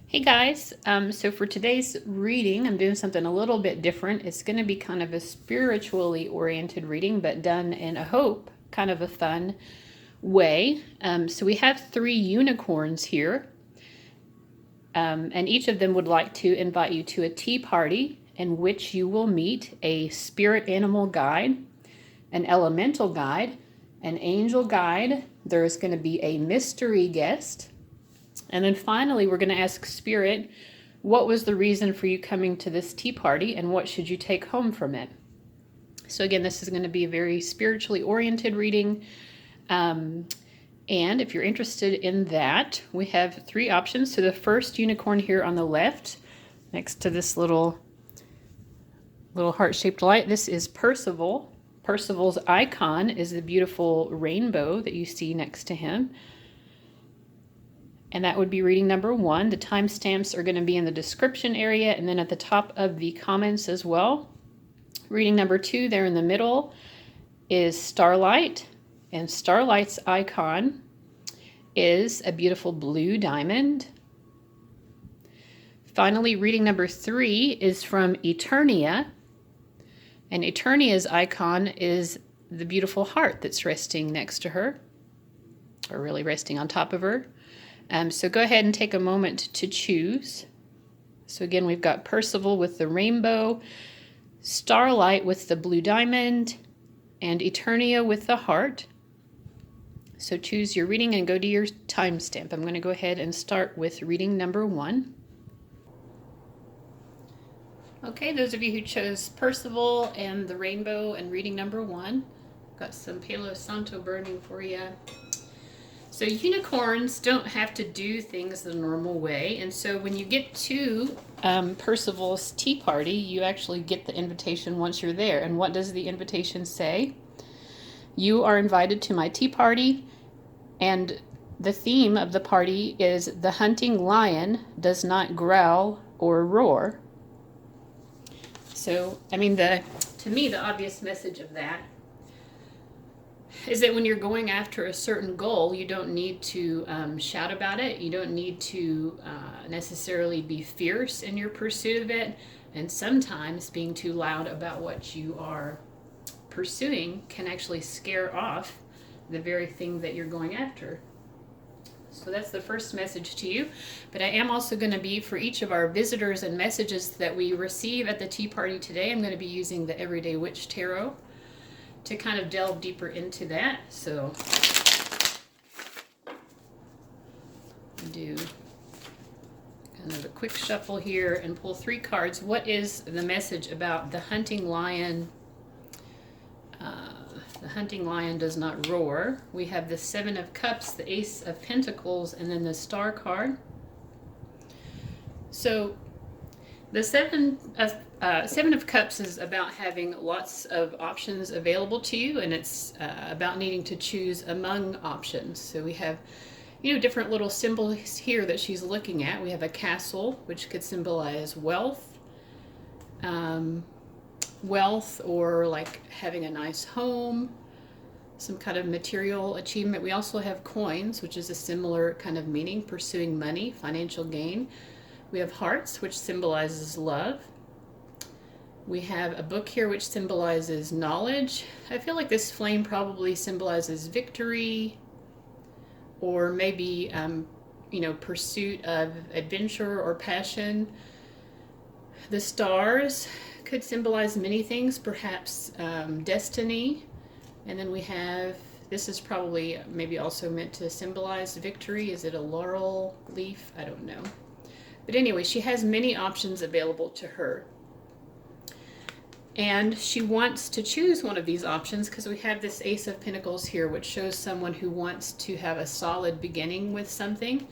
Hey guys, so for today's reading, I'm doing something a little bit different. It's going to be kind of a spiritually oriented reading, but done in a hope, kind of a fun way. So we have 3 unicorns here, and each of them would like to invite you to a tea party in which you will meet a spirit animal guide, an elemental guide, an angel guide. There's going to be a mystery guest. And then finally, we're going to ask Spirit, what was the reason for you coming to this tea party and what should you take home from it? So again, this is going to be a very spiritually oriented reading. And if you're interested in that, we have 3 options. So the first unicorn here on the left, next to this little heart-shaped light, this is Percival. Percival's icon is the beautiful rainbow that you see next to him. And that would be reading number 1. The timestamps are going to be in the description area and then at the top of the comments as well. Reading number 2 there in the middle is Starlite. And Starlite's icon is a beautiful blue diamond. Finally, reading number 3 is from Eternia. And Eternia's icon is the beautiful heart that's resting next to her, or really resting on top of her. So go ahead and take a moment to choose. So again, we've got Percival with the rainbow, Starlight with the blue diamond, and Eternia with the heart. So choose your reading and go to your timestamp. I'm going to go ahead and start with reading number 1. Okay, those of you who chose Percival and the rainbow and reading number 1, got some Palo Santo burning for you. So unicorns don't have to do things the normal way, and so when you get to Percival's tea party, you actually get the invitation once you're there. And what does the invitation say? You are invited to my tea party, and the theme of the party is the hunting lion does not growl or roar. So, I mean, to me, the obvious message of that is that when you're going after a certain goal, you don't need to shout about it. You don't need to necessarily be fierce in your pursuit of it. And sometimes being too loud about what you are pursuing can actually scare off the very thing that you're going after. So that's the first message to you. But I am also going to be, for each of our visitors and messages that we receive at the tea party today, I'm going to be using the Everyday Witch Tarot to kind of delve deeper into that. So do kind of a quick shuffle here and pull 3 cards. What is the message about the hunting lion? The hunting lion does not roar. We have the 7 of Cups, the Ace of Pentacles, and then the Star card. So the 7 of Cups is about having lots of options available to you, and it's about needing to choose among options. So we have, different little symbols here that she's looking at. We have a castle, which could symbolize wealth, or like having a nice home, some kind of material achievement. We also have coins, which is a similar kind of meaning, pursuing money, financial gain. We have hearts, which symbolizes love. We have a book here which symbolizes knowledge. I feel like this flame probably symbolizes victory, or maybe pursuit of adventure or passion. The stars could symbolize many things, perhaps destiny. And then we have, this is probably maybe also meant to symbolize victory. Is it a laurel leaf? I don't know. But anyway, she has many options available to her. And she wants to choose one of these options because we have this Ace of Pentacles here, which shows someone who wants to have a solid beginning with something.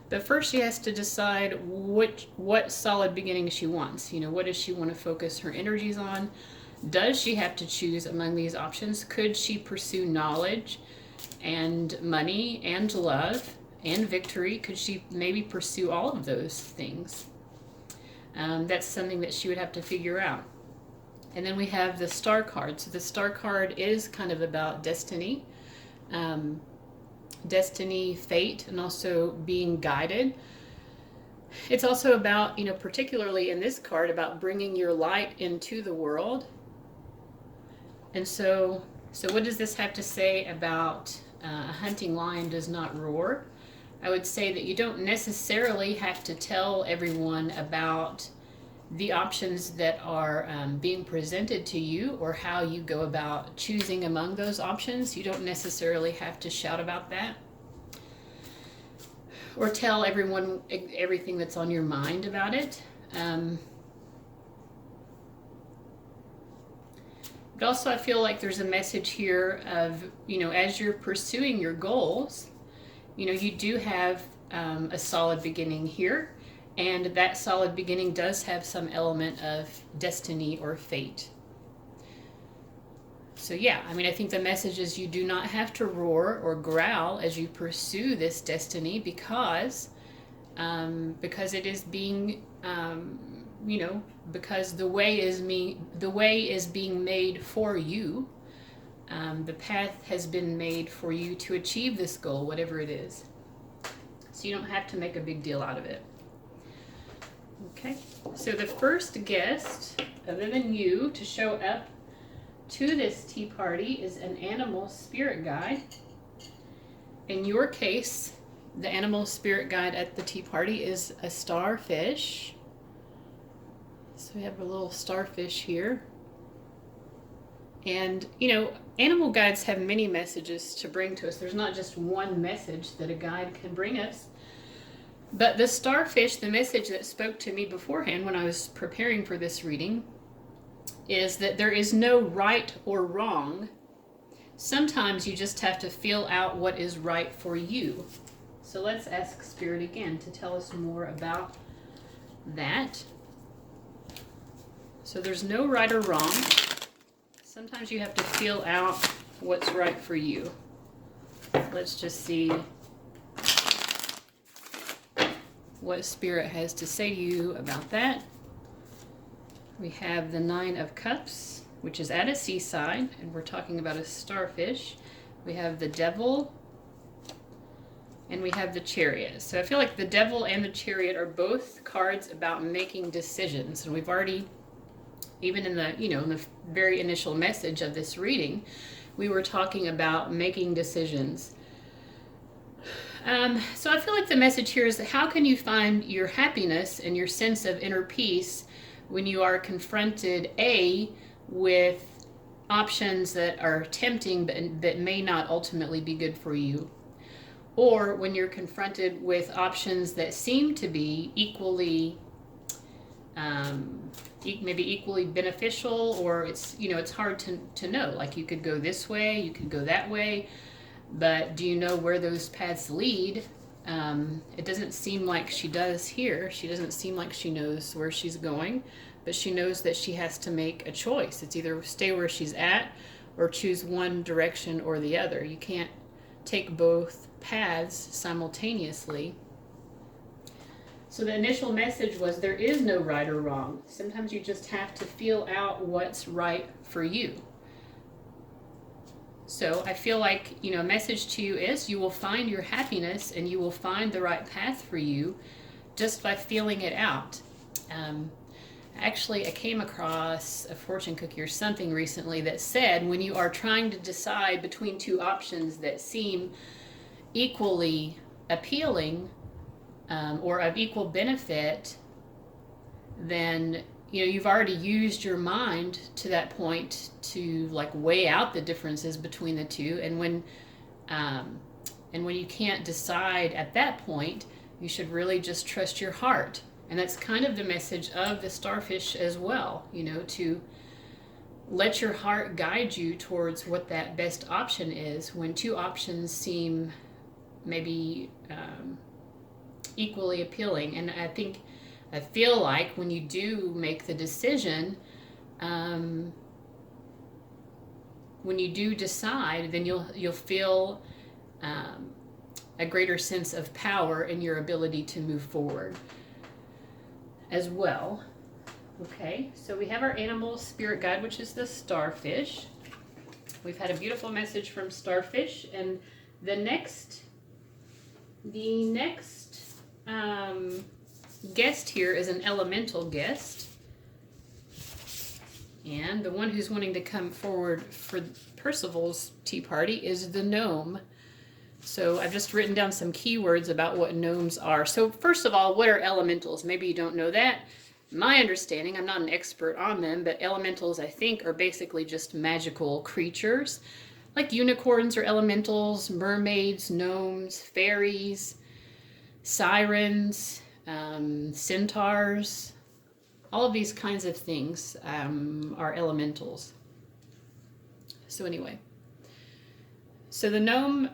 But first she has to decide what solid beginning she wants. What does she want to focus her energies on? Does she have to choose among these options? Could she pursue knowledge and money and love and victory? Could she maybe pursue all of those things? That's something that she would have to figure out. And then we have the Star card. So the Star card is kind of about destiny, fate, and also being guided. It's also about, you know, particularly in this card, about bringing your light into the world. And so what does this have to say about a hunting lion does not roar? I would say that you don't necessarily have to tell everyone about the options that are being presented to you, or how you go about choosing among those options. You don't necessarily have to shout about that, or tell everyone everything that's on your mind about it. But also I feel like there's a message here of, you know, as you're pursuing your goals, you know, you do have a solid beginning here, and that solid beginning does have some element of destiny or fate. So yeah, I mean, I think the message is you do not have to roar or growl as you pursue this destiny, because it is being, you know, because the way is being made for you. The path has been made for you to achieve this goal, whatever it is. So you don't have to make a big deal out of it. Okay, so the first guest, other than you, to show up to this tea party is an animal spirit guide. In your case, the animal spirit guide at the tea party is a starfish. So we have a little starfish here. And, you know, animal guides have many messages to bring to us. There's not just one message that a guide can bring us. But the starfish, the message that spoke to me beforehand when I was preparing for this reading, is that there is no right or wrong. Sometimes you just have to feel out what is right for you. So let's ask Spirit again to tell us more about that. So there's no right or wrong. Sometimes you have to feel out what's right for you. Let's just see what Spirit has to say to you about that. We have the Nine of Cups, which is at a seaside, and we're talking about a starfish. We have the Devil, and we have the Chariot. So I feel like the Devil and the Chariot are both cards about making decisions, and we've already, even in the, you know, in the very initial message of this reading, we were talking about making decisions. So I feel like the message here is that how can you find your happiness and your sense of inner peace when you are confronted, with options that are tempting but that may not ultimately be good for you, or when you're confronted with options that seem to be equally maybe equally beneficial, or it's, you know, it's hard to know, like you could go this way, you could go that way, but do you know where those paths lead? It doesn't seem like she does here. She doesn't seem like she knows where she's going, but she knows that she has to make a choice. It's either stay where she's at or choose one direction or the other. You can't take both paths simultaneously. So the initial message was there is no right or wrong. Sometimes you just have to feel out what's right for you. So I feel like, you know, a message to you is you will find your happiness and you will find the right path for you just by feeling it out. Actually, I came across a fortune cookie or something recently that said when you are trying to decide between two options that seem equally appealing, or of equal benefit, then, you know, you've already used your mind to that point to like weigh out the differences between the two. And when you can't decide at that point, you should really just trust your heart. And that's kind of the message of the starfish as well, you know, to let your heart guide you towards what that best option is when two options seem maybe equally appealing. And I feel like when you do make the decision, when you do decide, then you'll feel a greater sense of power in your ability to move forward as well. Okay, so we have our animal spirit guide, which is the starfish. We've had a beautiful message from starfish, and the next guest here is an elemental guest. And the one who's wanting to come forward for Percival's tea party is the gnome. So I've just written down some keywords about what gnomes are. So first of all, what are elementals? Maybe you don't know that. My understanding, I'm not an expert on them, but elementals, I think, are basically just magical creatures. Like unicorns are elementals, mermaids, gnomes, fairies, sirens, centaurs. All of these kinds of things are elementals. So anyway, so the gnome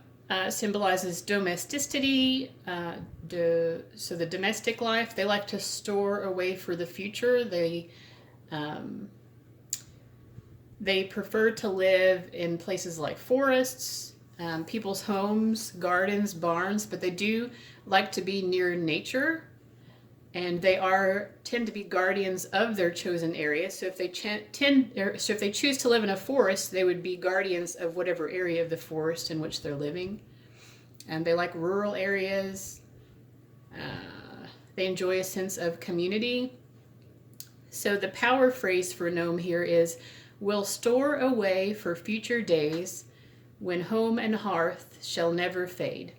symbolizes domesticity, so the domestic life. They like to store away for the future. They prefer to live in places like forests, people's homes, gardens, barns, but they do like to be near nature, and they tend to be guardians of their chosen area. So if they choose to live in a forest, they would be guardians of whatever area of the forest in which they're living. And they like rural areas. They enjoy a sense of community. So the power phrase for gnome here is, will store away for future days when home and hearth shall never fade.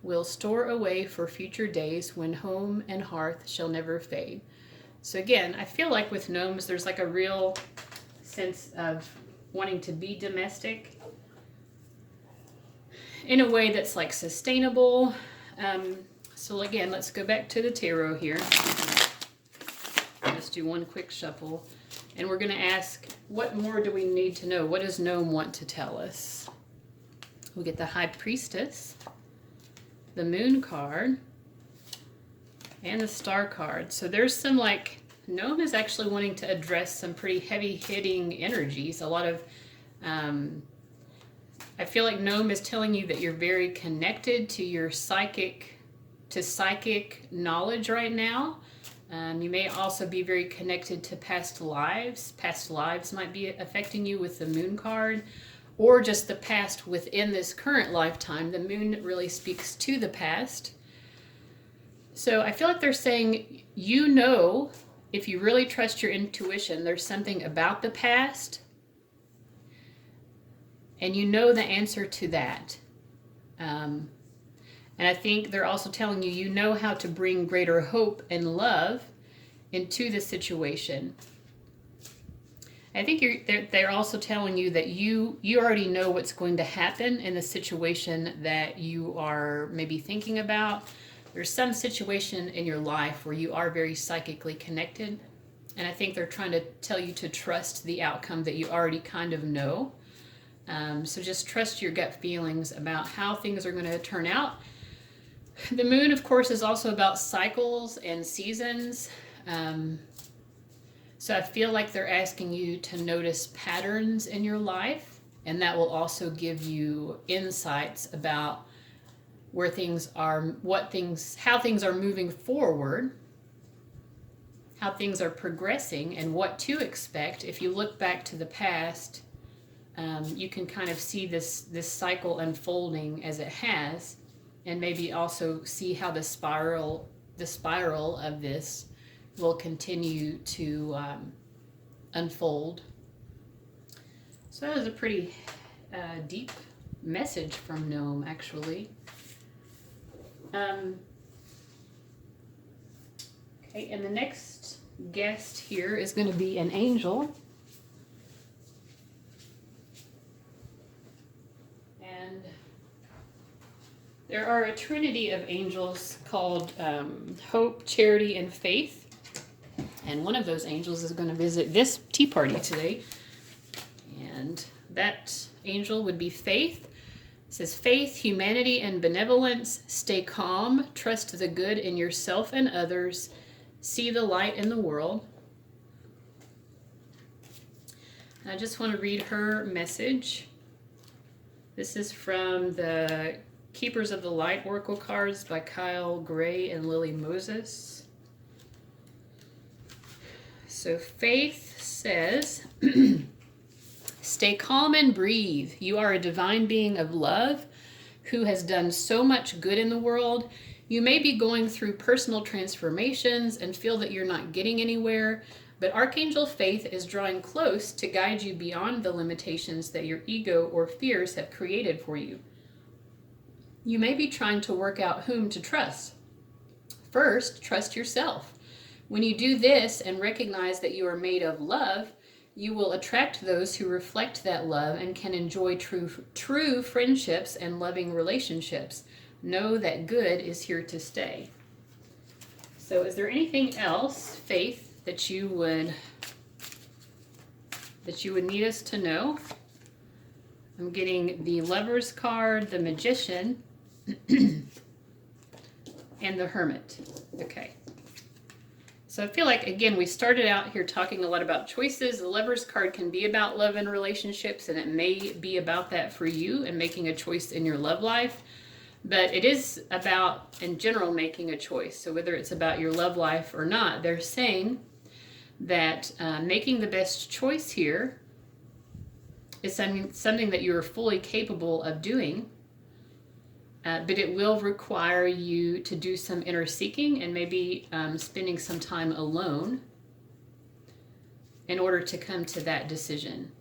Will store away for future days when home and hearth shall never fade. So again, I feel like with gnomes, there's like a real sense of wanting to be domestic in a way that's like sustainable. So again, let's go back to the tarot here. I'll just do one quick shuffle. And we're going to ask, what more do we need to know? What does gnome want to tell us? We get the High Priestess, the Moon card, and the Star card. So there's some like, gnome is actually wanting to address some pretty heavy hitting energies. A lot of, I feel like gnome is telling you that you're very connected to your psychic knowledge right now. You may also be very connected to past lives. Past lives might be affecting you with the Moon card, or just the past within this current lifetime. The moon really speaks to the past. So I feel like they're saying, you know, if you really trust your intuition, there's something about the past, and you know the answer to that. And I think they're also telling you, you know how to bring greater hope and love into the situation. I think they're also telling you that you already know what's going to happen in the situation that you are maybe thinking about. There's some situation in your life where you are very psychically connected, and I think they're trying to tell you to trust the outcome that you already kind of know. So just trust your gut feelings about how things are going to turn out. The moon, of course, is also about cycles and seasons. So I feel like they're asking you to notice patterns in your life, and that will also give you insights about where things are, how things are moving forward, how things are progressing, and what to expect. If you look back to the past, you can kind of see this cycle unfolding as it has, and maybe also see how the spiral of this will continue to unfold. So that was a pretty deep message from gnome, actually. Okay, and the next guest here is going to be an angel. And there are a trinity of angels called Hope, Charity, and Faith. And one of those angels is going to visit this tea party today. And that angel would be Faith. It says, faith, humanity, and benevolence. Stay calm. Trust the good in yourself and others. See the light in the world. And I just want to read her message. This is from the Keepers of the Light Oracle cards by Kyle Gray and Lily Moses. So Faith says, stay calm and breathe. You are a divine being of love who has done so much good in the world. You may be going through personal transformations and feel that you're not getting anywhere, but Archangel Faith is drawing close to guide you beyond the limitations that your ego or fears have created for you. You may be trying to work out whom to trust. First, trust yourself. When you do this and recognize that you are made of love, you will attract those who reflect that love and can enjoy true friendships and loving relationships. Know that good is here to stay. So is there anything else, Faith, that you would need us to know? I'm getting the Lover's card, the Magician, and the Hermit. Okay. So I feel like, again, we started out here talking a lot about choices. The Lover's card can be about love and relationships, and it may be about that for you and making a choice in your love life. But it is about, in general, making a choice. So whether it's about your love life or not, they're saying that making the best choice here is something that you are fully capable of doing. But it will require you to do some inner seeking and maybe spending some time alone in order to come to that decision.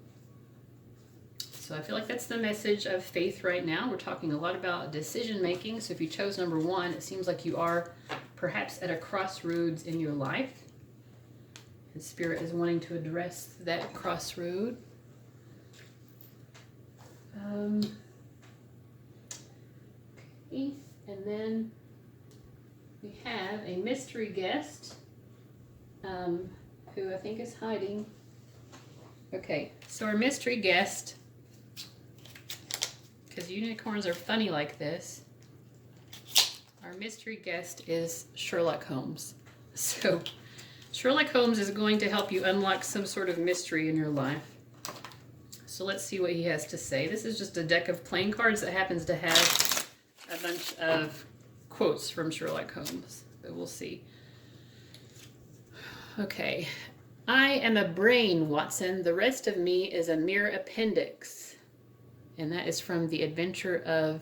So I feel like that's the message of Faith right now. We're talking a lot about decision making. So if you chose number 1, it seems like you are perhaps at a crossroads in your life. And Spirit is wanting to address that crossroad. And then we have a mystery guest who I think is hiding. Okay, so our mystery guest, because unicorns are funny like this, our mystery guest is Sherlock Holmes. So Sherlock Holmes is going to help you unlock some sort of mystery in your life. So let's see what he has to say. This is just a deck of playing cards that happens to have a bunch of quotes from Sherlock Holmes, but we'll see. Okay. I am a brain, Watson. The rest of me is a mere appendix. And that is from The Adventure of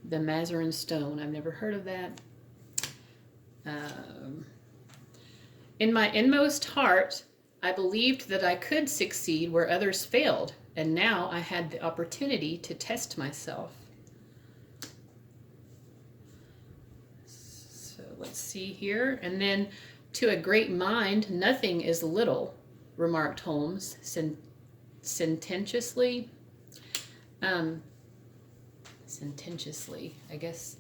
the Mazarin Stone. I've never heard of that. In my inmost heart, I believed that I could succeed where others failed, and now I had the opportunity to test myself. So let's see here. And then, to a great mind, nothing is little, remarked Holmes sententiously. Sententiously, I guess.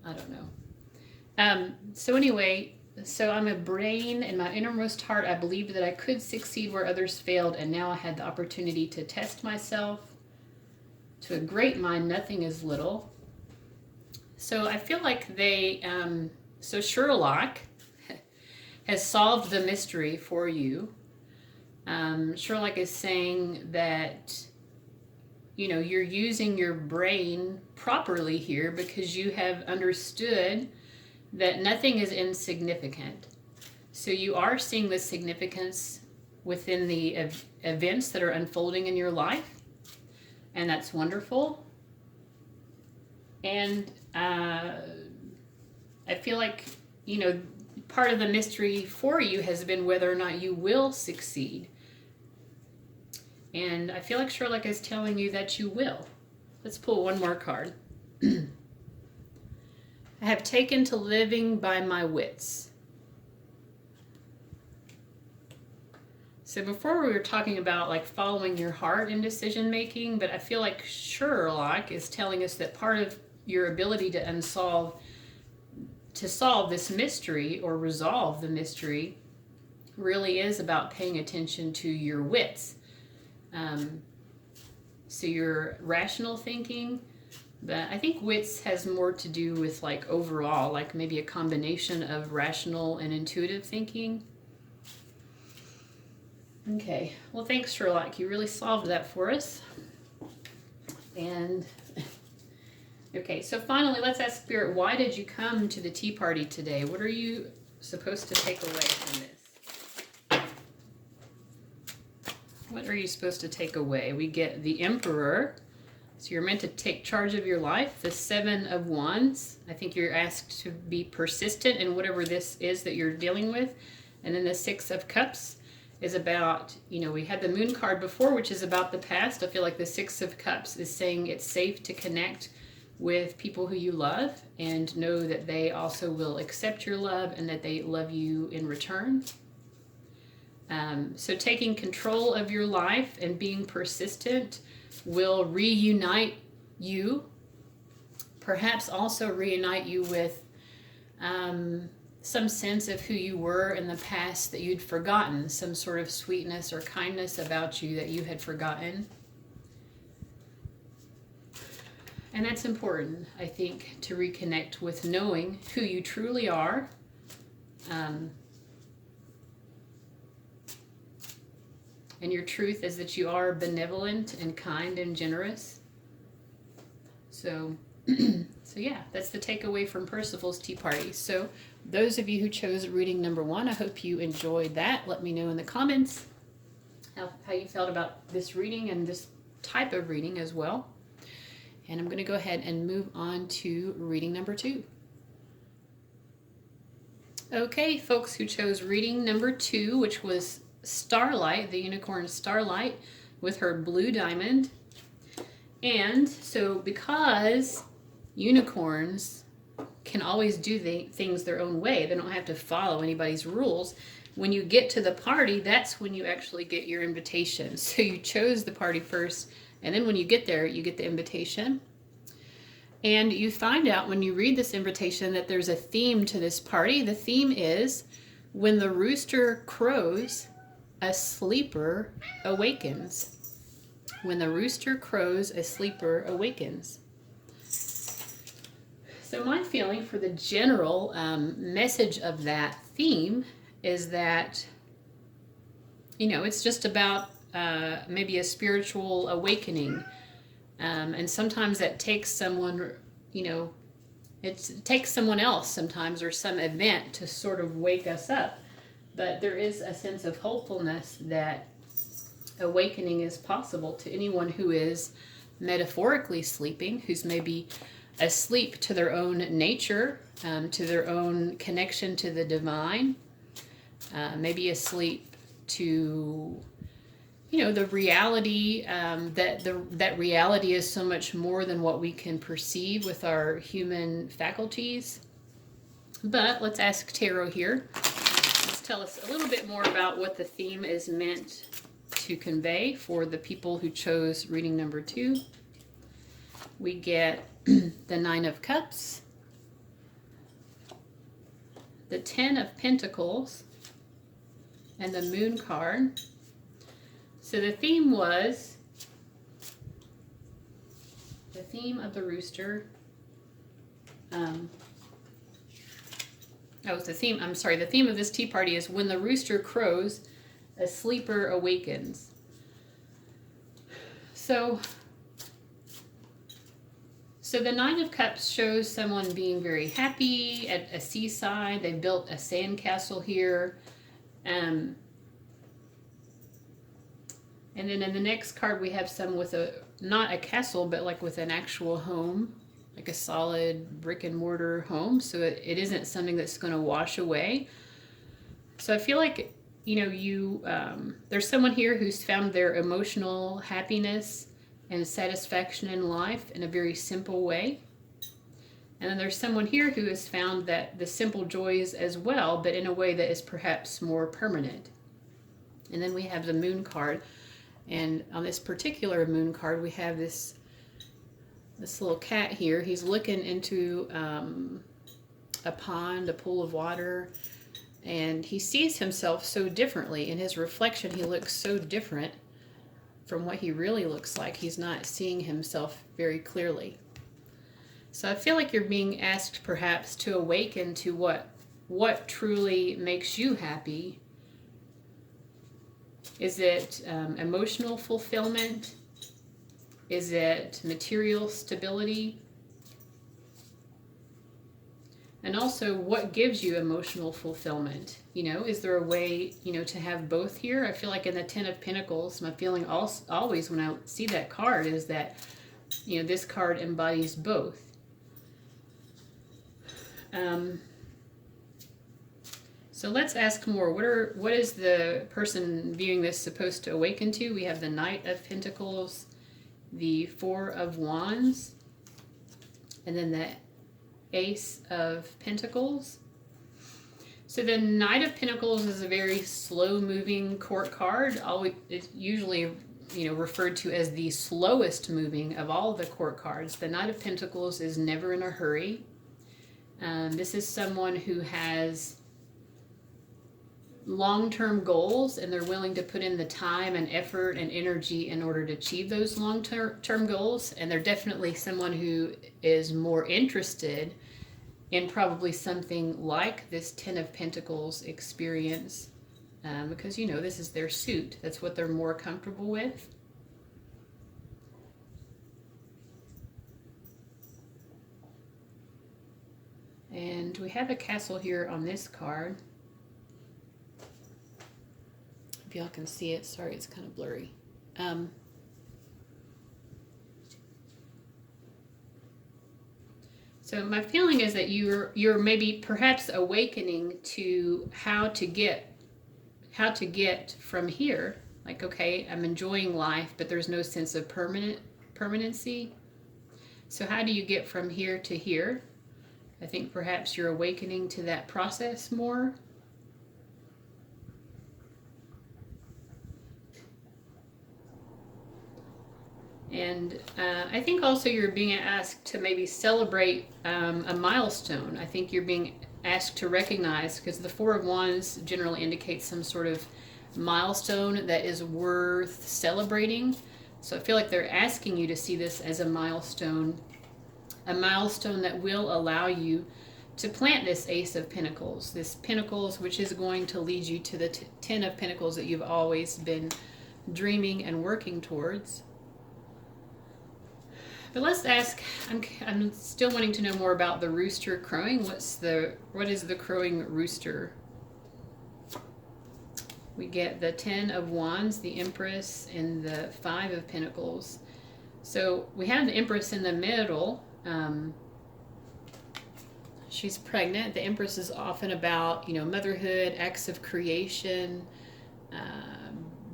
I don't know. So anyway, so I'm a brain. In my innermost heart, I believed that I could succeed where others failed, and now I had the opportunity to test myself. To a great mind, nothing is little. So I feel like they, so Sherlock has solved the mystery for you. Sherlock is saying that, you know, you're using your brain properly here because you have understood that nothing is insignificant. So you are seeing the significance within the events that are unfolding in your life, and that's wonderful. And I feel like, you know, part of the mystery for you has been whether or not you will succeed. And I feel like Sherlock is telling you that you will. Let's pull one more card. I have taken to living by my wits. So before we were talking about like following your heart in decision making, but I feel like Sherlock is telling us that part of your ability to solve this mystery or resolve the mystery really is about paying attention to your wits. So your rational thinking, but I think wits has more to do with like overall, like maybe a combination of rational and intuitive thinking. Okay, well thanks Sherlock, you really solved that for us. And okay, so finally let's ask Spirit, why did you come to the tea party today? What are you supposed to take away from this? What are you supposed to take away? We get the Emperor, So you're meant to take charge of your life. The Seven of Wands, I think you're asked to be persistent in whatever this is that you're dealing with. And then the Six of Cups is about, you know, we had the Moon card before, which is about the past. I feel like the Six of Cups is saying it's safe to connect with people who you love and know that they also will accept your love and that they love you in return. So taking control of your life and being persistent will reunite you, perhaps also reunite you with some sense of who you were in the past that you'd forgotten, some sort of sweetness or kindness about you that you had forgotten. And that's important, I think, to reconnect with knowing who you truly are. And your truth is that you are benevolent and kind and generous. So yeah, that's the takeaway from Percival's Tea Party. So those of you who chose reading number 1, I hope you enjoyed that. Let me know in the comments how you felt about this reading and this type of reading as well. And I'm going to go ahead and move on to reading number 2. Okay, folks who chose reading number 2, which was Starlite, the unicorn Starlite, with her blue diamond. And so because unicorns can always do things their own way, they don't have to follow anybody's rules, when you get to the party, that's when you actually get your invitation. So you chose the party first, and then when you get there, you get the invitation. And you find out when you read this invitation that there's a theme to this party. The theme is, when the rooster crows, a sleeper awakens. When the rooster crows, a sleeper awakens. So my feeling for the general message of that theme is that, you know, it's just about maybe a spiritual awakening. And sometimes that takes someone, you know, it takes someone else sometimes or some event to sort of wake us up. But there is a sense of hopefulness that awakening is possible to anyone who is metaphorically sleeping, who's maybe asleep to their own nature, to their own connection to the divine, maybe asleep to, you know, the reality, that reality is so much more than what we can perceive with our human faculties. But let's ask Tarot here. Let's tell us a little bit more about what the theme is meant to convey for the people who chose reading number 2. We get the Nine of Cups, the Ten of Pentacles, and the Moon card. So the theme was the theme of the rooster. The theme of this tea party is, when the rooster crows, a sleeper awakens. So the Nine of Cups shows someone being very happy at a seaside. They built a sandcastle here. And then in the next card, we have some with not a castle, but like with an actual home, like a solid brick and mortar home. So it isn't something that's going to wash away. So I feel like, you know, there's someone here who's found their emotional happiness and satisfaction in life in a very simple way. And then there's someone here who has found that the simple joys as well, but in a way that is perhaps more permanent. And then we have the Moon card. And on this particular Moon card, we have this little cat here. He's looking into a pond, a pool of water, and he sees himself so differently. In his reflection, he looks so different from what he really looks like. He's not seeing himself very clearly. So I feel like you're being asked perhaps to awaken to what truly makes you happy. Is it emotional fulfillment? Is it material stability? And also, what gives you emotional fulfillment? You know, is there a way, you know, to have both here? I feel like in the Ten of Pentacles, my feeling always when I see that card is that you know, this card embodies both. So let's ask more. What is the person viewing this supposed to awaken to? We have the Knight of Pentacles, the Four of Wands, and then the Ace of Pentacles. So the Knight of Pentacles is a very slow-moving court card. It's usually, you know, referred to as the slowest moving of all the court cards. The Knight of Pentacles is never in a hurry. This is someone who has long-term goals, and they're willing to put in the time and effort and energy in order to achieve those long-term goals. And they're definitely someone who is more interested in probably something like this Ten of Pentacles experience, because, you know, this is their suit. That's what they're more comfortable with. And we have a castle here on this card. If y'all can see it, sorry, it's kind of blurry. So my feeling is that you're maybe perhaps awakening to how to get from here. Like, okay, I'm enjoying life, but there's no sense of permanency. So how do you get from here to here? I think perhaps you're awakening to that process more. And I think also you're being asked to maybe celebrate a milestone. I think you're being asked to recognize, because the Four of Wands generally indicates some sort of milestone that is worth celebrating. So I feel like they're asking you to see this as a milestone that will allow you to plant this Ace of Pentacles, this Pentacles, which is going to lead you to the Ten of Pentacles that you've always been dreaming and working towards. But let's ask, I'm still wanting to know more about the rooster crowing. What is the crowing rooster? We get the Ten of Wands, the Empress, and the Five of Pentacles. So we have the Empress in the middle. She's pregnant. The Empress is often about, you know, motherhood, acts of creation,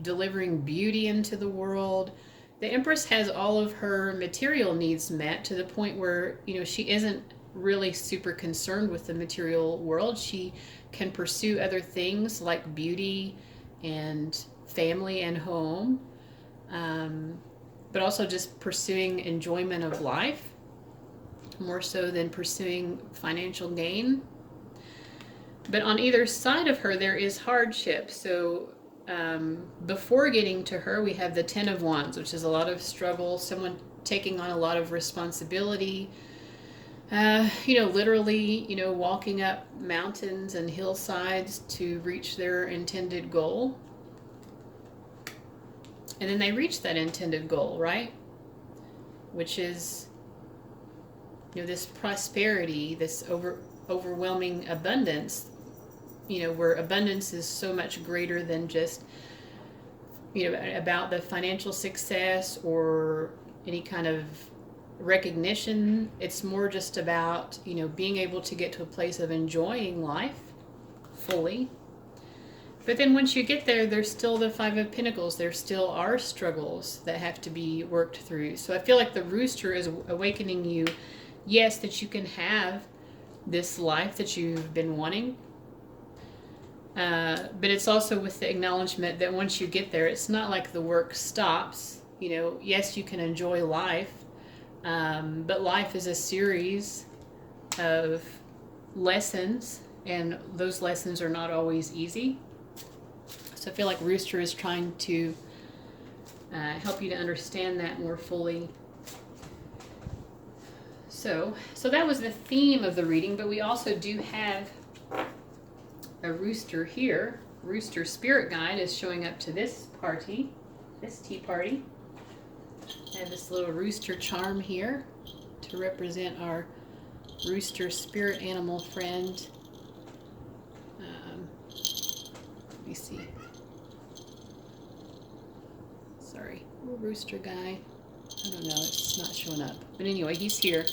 delivering beauty into the world. The Empress has all of her material needs met to the point where, you know, she isn't really super concerned with the material world. She can pursue other things like beauty and family and home, but also just pursuing enjoyment of life more so than pursuing financial gain. But on either side of her, there is hardship. So before getting to her, we have the Ten of Wands, which is a lot of struggle, someone taking on a lot of responsibility, you know, literally, you know, walking up mountains and hillsides to reach their intended goal. And then they reach that intended goal, right? Which is, you know, this prosperity, this overwhelming abundance, you know, where abundance is so much greater than just, you know, about the financial success or any kind of recognition. It's more just about, you know, being able to get to a place of enjoying life fully. But then once you get there, there's still the Five of Pentacles. There still are struggles that have to be worked through. So I feel like the rooster is awakening you, yes, that you can have this life that you've been wanting. But it's also with the acknowledgement that once you get there, it's not like the work stops. You know, yes, you can enjoy life, but life is a series of lessons, and those lessons are not always easy. So I feel like Rooster is trying to help you to understand that more fully. So that was the theme of the reading, but we also do have a rooster here. Rooster spirit guide is showing up to this party, this tea party. I have this little rooster charm here to represent our rooster spirit animal friend. Let me see. Sorry, little rooster guy. I don't know. not showing up. But anyway, he's here.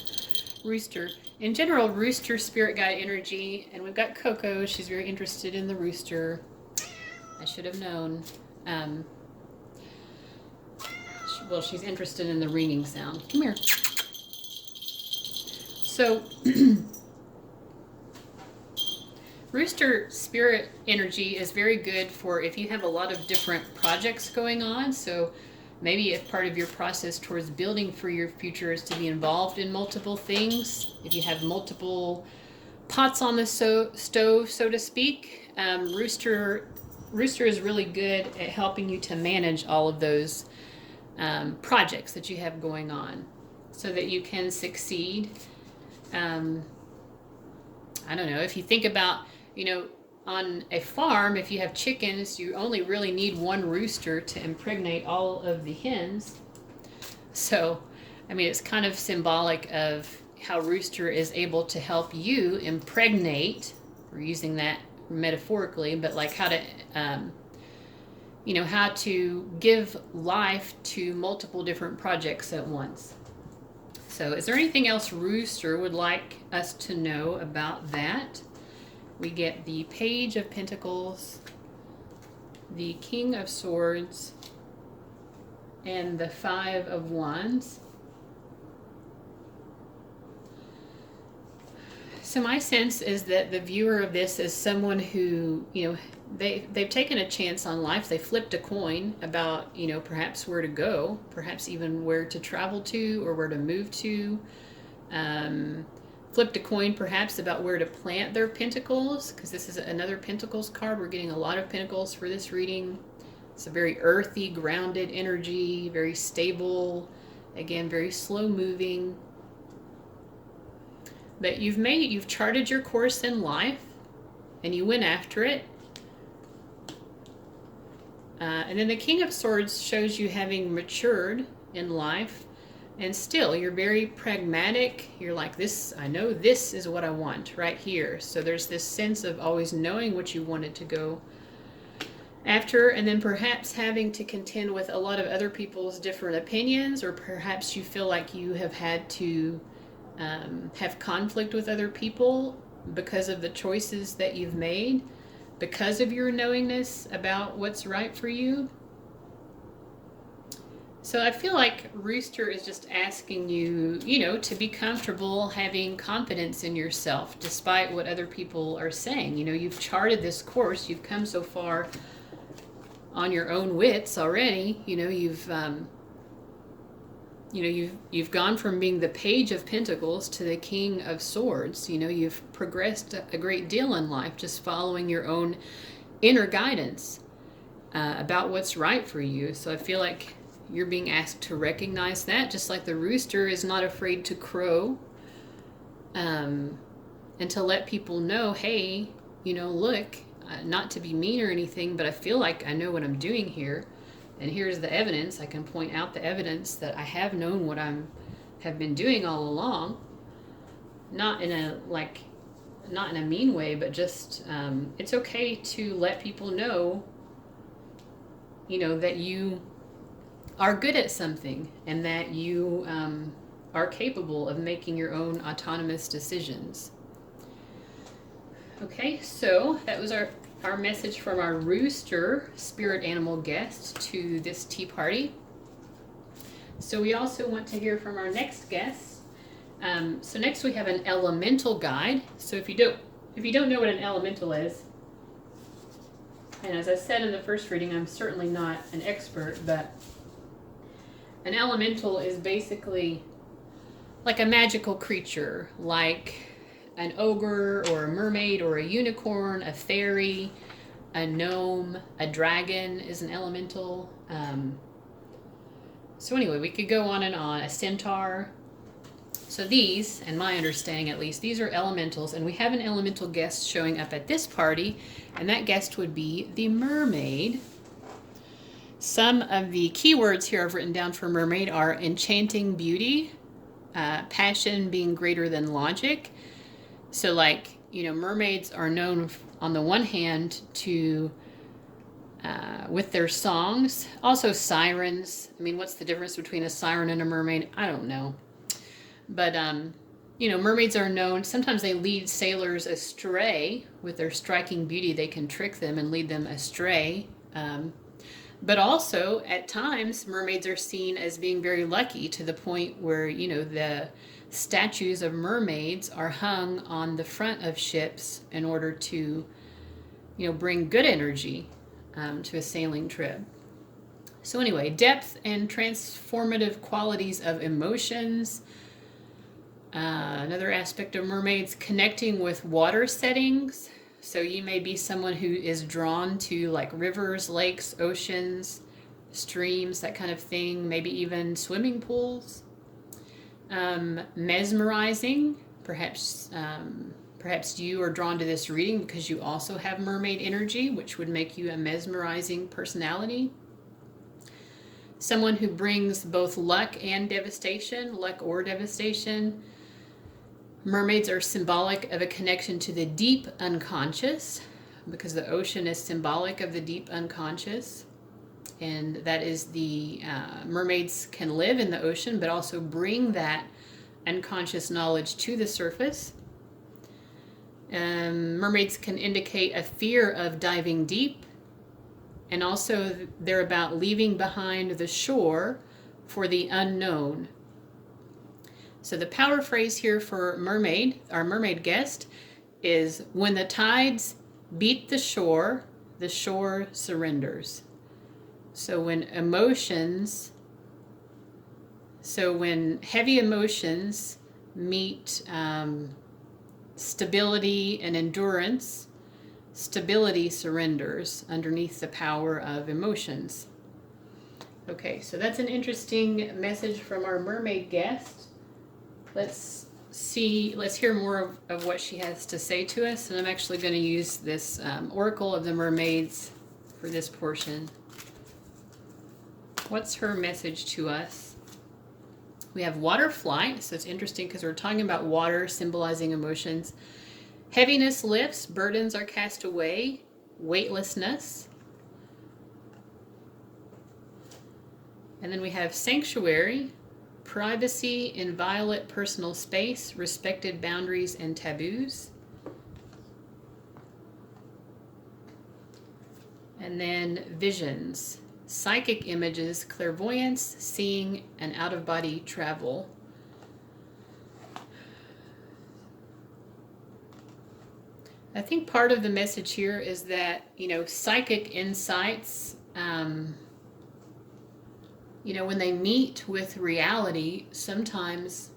Rooster. In general, rooster spirit guide energy. And we've got Coco. She's very interested in the rooster. I should have known. Well, she's interested in the ringing sound. Come here. So, rooster spirit energy is very good for if you have a lot of different projects going on. So maybe if part of your process towards building for your future is to be involved in multiple things, if you have multiple pots on the stove, so to speak, Rooster is really good at helping you to manage all of those projects that you have going on so that you can succeed. I don't know, if you think about, on a farm, if you have chickens, you only really need one rooster to impregnate all of the hens. So, it's kind of symbolic of how rooster is able to help you impregnate, we're using that metaphorically, but like how to, how to give life to multiple different projects at once. So is there anything else Rooster would like us to know about that? We get the Page of Pentacles, the King of Swords, and the Five of Wands. So my sense is that the viewer of this is someone who, they've taken a chance on life. They flipped a coin about, perhaps where to go, perhaps even where to travel to or where to move to. Flipped a coin perhaps about where to plant their pentacles, because this is another Pentacles card. We're getting a lot of Pentacles for this reading. It's a very earthy, grounded energy, very stable, again, very slow moving. But you've charted your course in life and you went after it. And then the King of Swords shows you having matured in life, and still you're very pragmatic. You're like, I know this is what I want right here. So there's this sense of always knowing what you wanted to go after, and then perhaps having to contend with a lot of other people's different opinions, or perhaps you feel like you have had to have conflict with other people because of the choices that you've made, because of your knowingness about what's right for you. So I feel like Rooster is just asking you, to be comfortable having confidence in yourself despite what other people are saying. You've charted this course. You've come so far on your own wits already. You've gone from being the Page of Pentacles to the King of Swords. You've progressed a great deal in life just following your own inner guidance about what's right for you. So I feel like you're being asked to recognize that, just like the rooster is not afraid to crow, and to let people know, hey, look, not to be mean or anything, but I feel like I know what I'm doing here. And here's the evidence. I can point out the evidence that I have known what have been doing all along. Not in a mean way, but just it's okay to let people know, that you are good at something and that you are capable of making your own autonomous decisions. Okay, so that was our message from our rooster spirit animal guest to this tea party. So we also want to hear from our next guest. So next we have an elemental guide. So if you don't know what an elemental is, and as I said in the first reading, I'm certainly not an expert, but an elemental is basically like a magical creature, like an ogre or a mermaid or a unicorn, a fairy, a gnome, a dragon is an elemental. So anyway, we could go on and on. A centaur. So these, and my understanding at least, these are elementals, and we have an elemental guest showing up at this party, and that guest would be the mermaid. Some of the keywords here I've written down for mermaid are enchanting beauty, passion being greater than logic. So mermaids are known on the one hand to with their songs. Also sirens. I mean, what's the difference between a siren and a mermaid? I don't know. But, mermaids are known, sometimes they lead sailors astray with their striking beauty. They can trick them and lead them astray. But also, at times, mermaids are seen as being very lucky, to the point where, the statues of mermaids are hung on the front of ships in order to, bring good energy to a sailing trip. So anyway, depth and transformative qualities of emotions. Another aspect of mermaids, connecting with water settings. So you may be someone who is drawn to like rivers, lakes, oceans, streams, that kind of thing, maybe even swimming pools. Mesmerizing, perhaps you are drawn to this reading because you also have mermaid energy, which would make you a mesmerizing personality. Someone who brings both luck or devastation. Mermaids are symbolic of a connection to the deep unconscious, because the ocean is symbolic of the deep unconscious. And that is mermaids can live in the ocean, but also bring that unconscious knowledge to the surface. Mermaids can indicate a fear of diving deep, and also they're about leaving behind the shore for the unknown. So the power phrase here for mermaid, our mermaid guest, is when the tides beat the shore surrenders. So when heavy emotions meet stability and endurance, stability surrenders underneath the power of emotions. Okay, so that's an interesting message from our mermaid guest. Let's hear more of what she has to say to us. And I'm actually going to use this Oracle of the Mermaids for this portion. What's her message to us? We have water flight, so it's interesting because we're talking about water symbolizing emotions. Heaviness lifts, burdens are cast away, weightlessness. And then we have sanctuary, privacy, inviolate personal space, respected boundaries and taboos. And then visions, psychic images, clairvoyance, seeing, and out-of-body travel. I think part of the message here is that, psychic insights, when they meet with reality, sometimes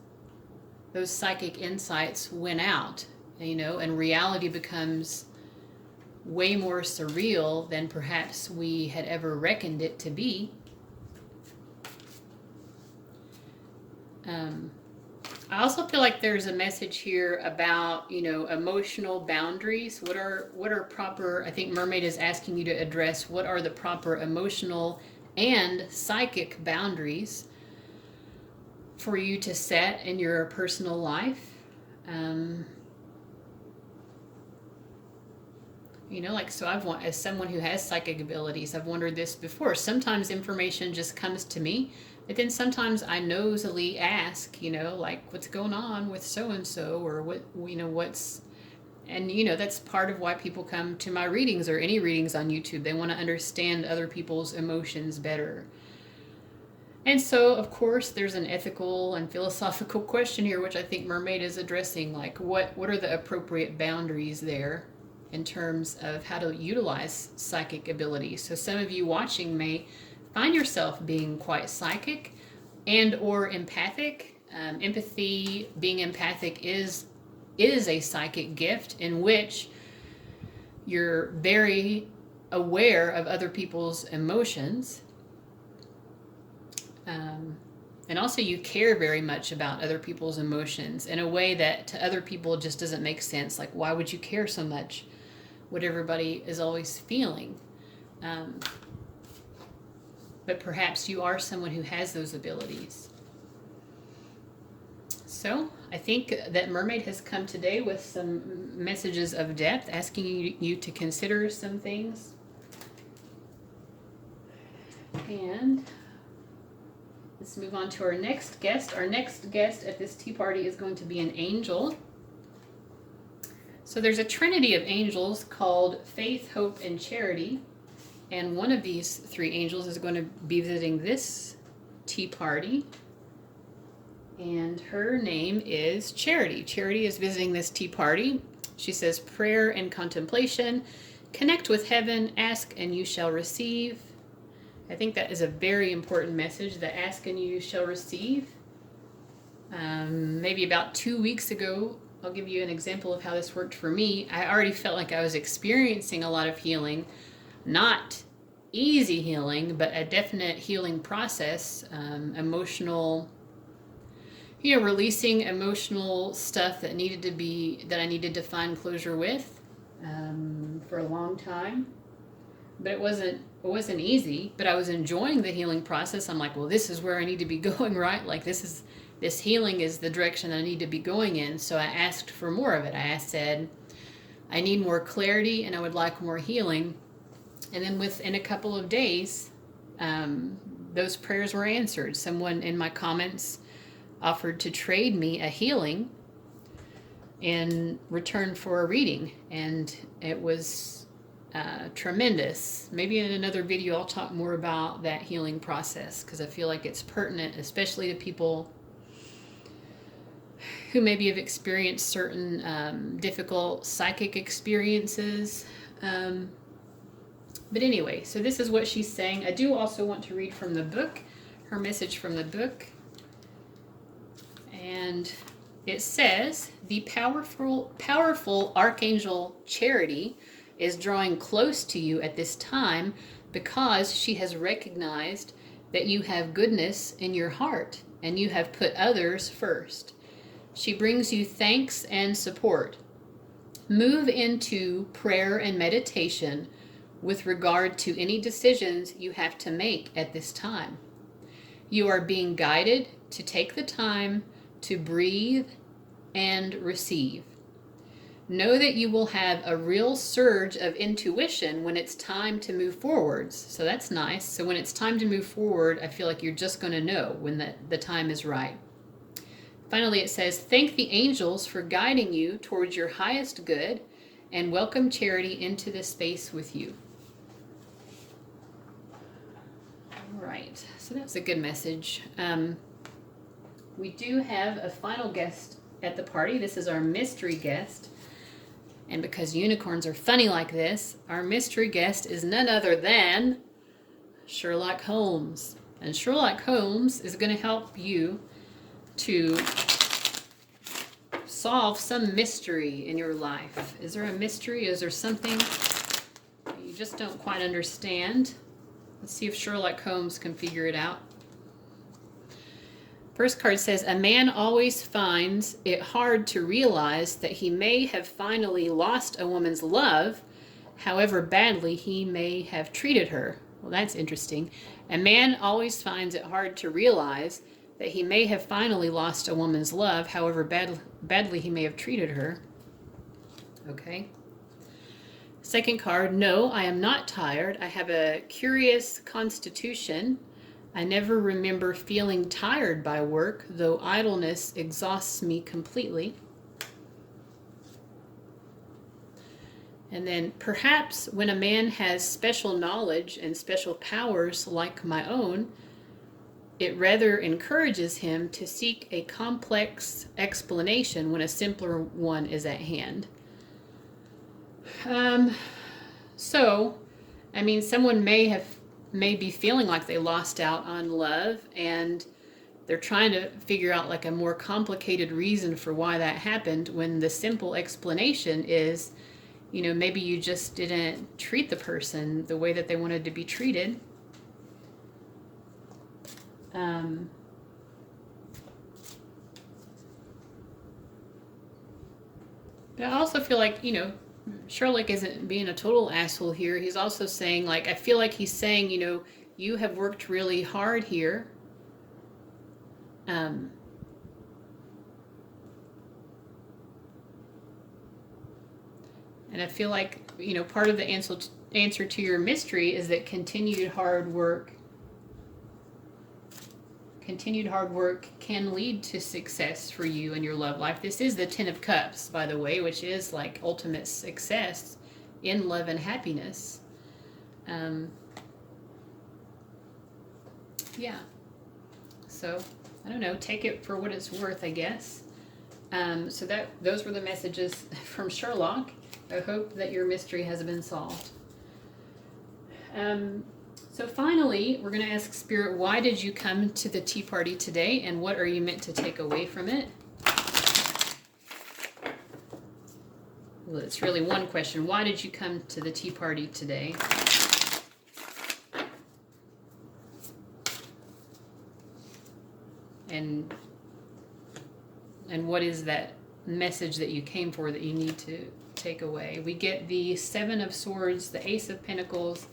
those psychic insights win out, and reality becomes way more surreal than perhaps we had ever reckoned it to be. I also feel like there's a message here about, emotional boundaries. What are proper, I think Mermaid is asking you to address what are the proper emotional and psychic boundaries for you to set in your personal life. As someone who has psychic abilities, I've wondered this before. Sometimes information just comes to me, but then sometimes I nosily ask, what's going on with so-and-so, or that's part of why people come to my readings or any readings on YouTube. They want to understand other people's emotions better. And so, of course, there's an ethical and philosophical question here, which I think Mermaid is addressing, what are the appropriate boundaries there in terms of how to utilize psychic abilities. So some of you watching may find yourself being quite psychic and or empathic. Being empathic is a psychic gift in which you're very aware of other people's emotions. And also you care very much about other people's emotions in a way that to other people just doesn't make sense. Like, why would you care so much what everybody is always feeling? But perhaps you are someone who has those abilities. So I think that Mermaid has come today with some messages of depth, asking you to consider some things. And let's move on to our next guest. Our next guest at this tea party is going to be an angel. So there's a trinity of angels called Faith, Hope, and Charity. And one of these three angels is going to be visiting this tea party. And her name is Charity. Charity is visiting this tea party. She says, prayer and contemplation, connect with heaven, ask and you shall receive. I think that is a very important message, that ask and you shall receive. Maybe about 2 weeks ago, I'll give you an example of how this worked for me. I already felt like I was experiencing a lot of healing, not easy healing, but a definite healing process, emotional, releasing emotional stuff that I needed to find closure with for a long time. But it wasn't easy, but I was enjoying the healing process. I'm like, well, this is where I need to be going, right? Like this healing is the direction I need to be going in. So I asked for more of it. I said, I need more clarity and I would like more healing. And then within a couple of days, those prayers were answered. Someone in my comments offered to trade me a healing in return for a reading. And it was tremendous. Maybe in another video I'll talk more about that healing process, because I feel like it's pertinent, especially to people who maybe have experienced certain difficult psychic experiences. But anyway, so this is what she's saying. I do also want to read from the book, her message from the book. And it says, the powerful Archangel Charity is drawing close to you at this time because she has recognized that you have goodness in your heart and you have put others first. She brings you thanks and support. Move into prayer and meditation with regard to any decisions you have to make at this time. You are being guided to take the time to breathe and receive. Know that you will have a real surge of intuition when it's time to move forwards. So that's nice. So when it's time to move forward, I feel like you're just going to know when the time is right. Finally, it says, thank the angels for guiding you towards your highest good and welcome Charity into this space with you. All right. So that's a good message. We do have a final guest at the party. This is our mystery guest. And because unicorns are funny like this, our mystery guest is none other than Sherlock Holmes. And Sherlock Holmes is going to help you to solve some mystery in your life. Is there a mystery? Is there something you just don't quite understand? Let's see if Sherlock Holmes can figure it out. First card says, a man always finds it hard to realize that he may have finally lost a woman's love, however badly he may have treated her. Well, that's interesting. A man always finds it hard to realize that he may have finally lost a woman's love, however badly he may have treated her. Okay. Second card, no, I am not tired. I have a curious constitution. I never remember feeling tired by work, though idleness exhausts me completely. And then perhaps when a man has special knowledge and special powers like my own, it rather encourages him to seek a complex explanation when a simpler one is at hand. So, I mean, someone may be feeling like they lost out on love and they're trying to figure out like a more complicated reason for why that happened, when the simple explanation is, maybe you just didn't treat the person the way that they wanted to be treated. But I also feel like, Sherlock isn't being a total asshole here. He's also saying, like, I feel like he's saying, you have worked really hard here. And I feel like, part of the answer to your mystery is that continued hard work continued hard work can lead to success for you in your love life. This is the Ten of Cups, by the way, which is like ultimate success in love and happiness. Yeah. So, I don't know, take it for what it's worth, I guess. So those were the messages from Sherlock. I hope that your mystery has been solved. So finally, we're going to ask Spirit, why did you come to the tea party today, and what are you meant to take away from it? Well, it's really one question. Why did you come to the tea party today? And what is that message that you came for that you need to take away? We get the Seven of Swords, the Ace of Pentacles,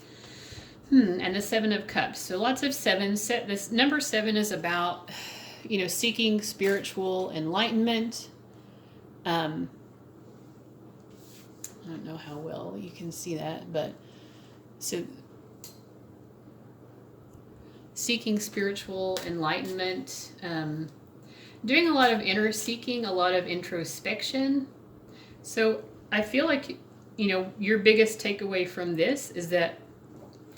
and the Seven of Cups. So lots of sevens. This number 7 is about, seeking spiritual enlightenment. I don't know how well you can see that, but so seeking spiritual enlightenment, doing a lot of inner seeking, a lot of introspection. So I feel like, your biggest takeaway from this is that,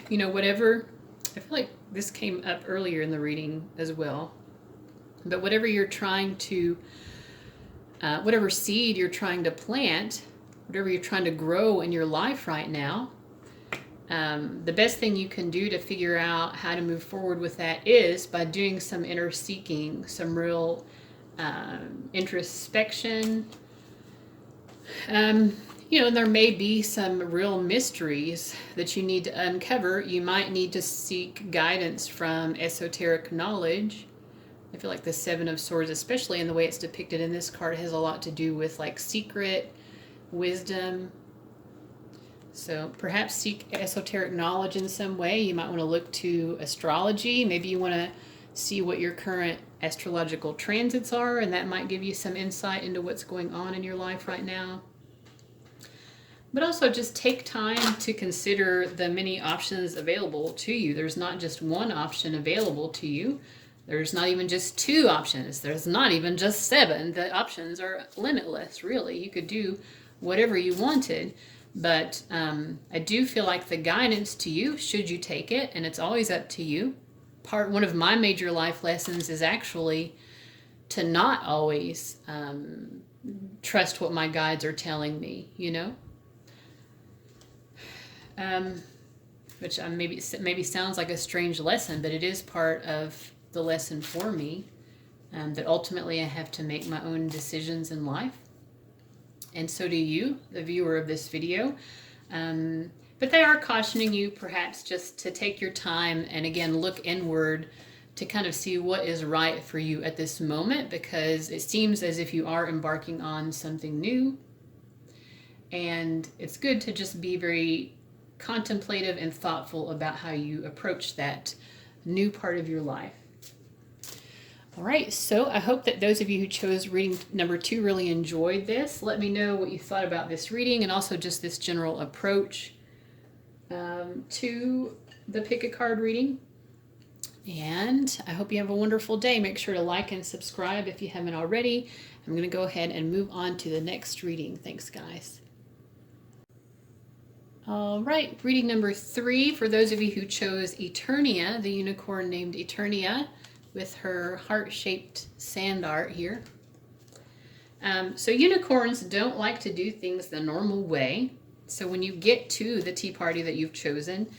whatever, I feel like this came up earlier in the reading as well, but whatever you're trying to, whatever seed you're trying to plant, whatever you're trying to grow in your life right now, the best thing you can do to figure out how to move forward with that is by doing some inner seeking, some real introspection. There may be some real mysteries that you need to uncover. You might need to seek guidance from esoteric knowledge. I feel like the Seven of Swords, especially in the way it's depicted in this card, has a lot to do with like secret wisdom. So perhaps seek esoteric knowledge in some way. You might want to look to astrology. Maybe you want to see what your current astrological transits are, and that might give you some insight into what's going on in your life right now. But also just take time to consider the many options available to you. There's not just one option available to you. There's not even just 2 options. There's not even just 7. The options are limitless, really. You could do whatever you wanted. But I do feel like the guidance to you, should you take it, and it's always up to you. One of my major life lessons is actually to not always trust what my guides are telling me, which maybe sounds like a strange lesson, but it is part of the lesson for me, that ultimately I have to make my own decisions in life. And so do you, the viewer of this video. But they are cautioning you perhaps just to take your time and again look inward to kind of see what is right for you at this moment, because it seems as if you are embarking on something new. And it's good to just be very contemplative and thoughtful about how you approach that new part of your life. All right, so I hope that those of you who chose reading number 2 really enjoyed this. Let me know what you thought about this reading and also just this general approach to the pick a card reading. And I hope you have a wonderful day. Make sure to like and subscribe if you haven't already. I'm going to go ahead and move on to the next reading. Thanks, guys. All right, reading number 3 for those of you who chose Eternia, the unicorn named Eternia, with her heart-shaped sand art here. So unicorns don't like to do things the normal way. So when you get to the tea party that you've chosen,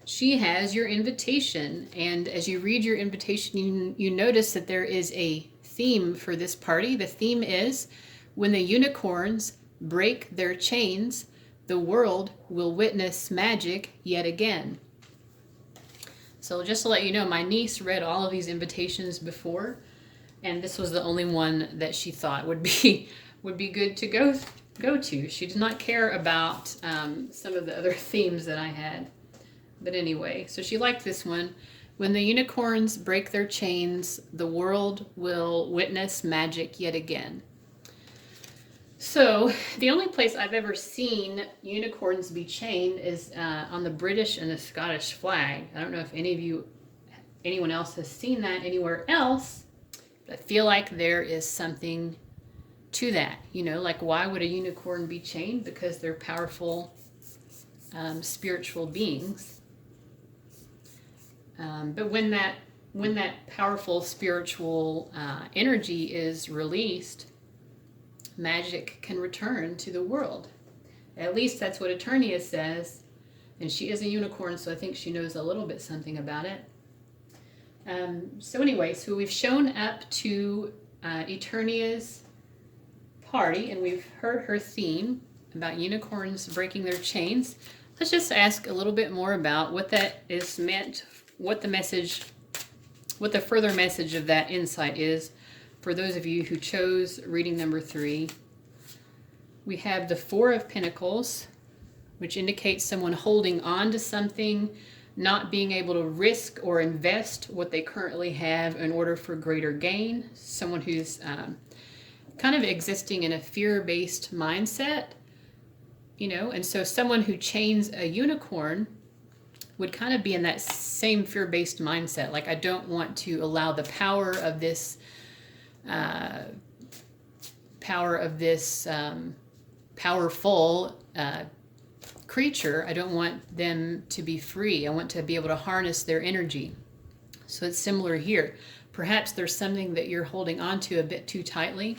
she has your invitation. And as you read your invitation, you notice that there is a theme for this party. The theme is, when the unicorns break their chains, the world will witness magic yet again. So just to let you know, my niece read all of these invitations before, and this was the only one that she thought would be good to go to. She did not care about some of the other themes that I had. But anyway, so she liked this one. When the unicorns break their chains, the world will witness magic yet again. So the only place I've ever seen unicorns be chained is on the British and the Scottish flag. I don't know if any of you anyone else has seen that anywhere else. But I feel like there is something to that. You know, like why would a unicorn be chained? Because they're powerful spiritual beings. But when that powerful spiritual energy is released, magic can return to the world. At least that's what Eternia says. And she is a unicorn, so I think she knows a little bit something about it. So anyway, so we've shown up to Eternia's party, and we've heard her theme about unicorns breaking their chains. Let's just ask a little bit more about what that is meant, what the further message of that insight is for those of you who chose reading number 3. We have the Four of Pentacles, which indicates someone holding on to something, not being able to risk or invest what they currently have in order for greater gain. Someone who's kind of existing in a fear-based mindset, you know, and so someone who chains a unicorn would kind of be in that same fear-based mindset. Like, I don't want to allow the power of this powerful creature, I don't want them to be free. I want to be able to harness their energy. So it's similar here. Perhaps there's something that you're holding on to a bit too tightly.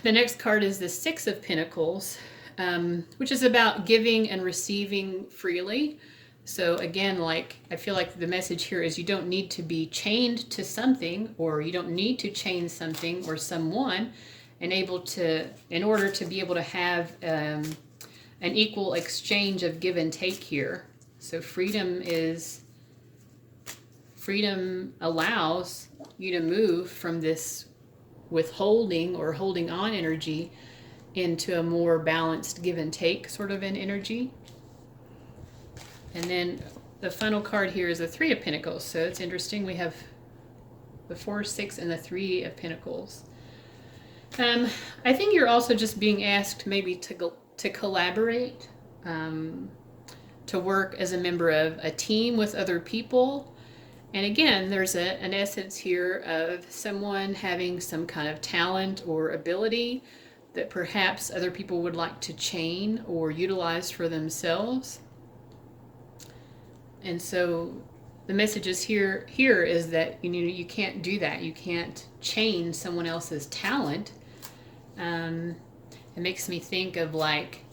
The next card is the Six of Pentacles, which is about giving and receiving freely. So again, like, I feel like the message here is you don't need to be chained to something, or you don't need to chain something or someone in order to be able to have an equal exchange of give and take here. So freedom allows you to move from this withholding or holding on energy into a more balanced give and take sort of an energy. And then the final card here is the Three of Pentacles. So it's interesting. We have the 4, 6, and the 3 of Pentacles. I think you're also just being asked maybe to collaborate, to work as a member of a team with other people. And again, there's an essence here of someone having some kind of talent or ability that perhaps other people would like to chain or utilize for themselves. And so the message is here is that you can't do that. You can't chain someone else's talent. It makes me think of like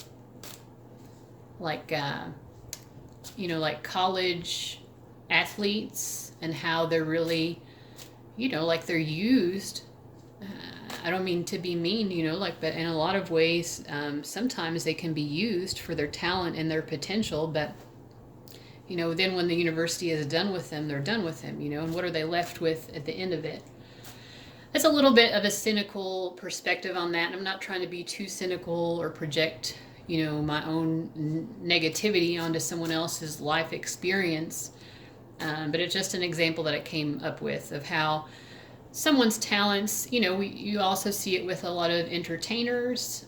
college athletes and how they're really, like they're used. I don't mean to be mean, but in a lot of ways, sometimes they can be used for their talent and their potential, but then when the university is done with them, they're done with them, and what are they left with at the end of it? That's a little bit of a cynical perspective on that. And I'm not trying to be too cynical or project, my own negativity onto someone else's life experience. But it's just an example that I came up with of how someone's talents, you also see it with a lot of entertainers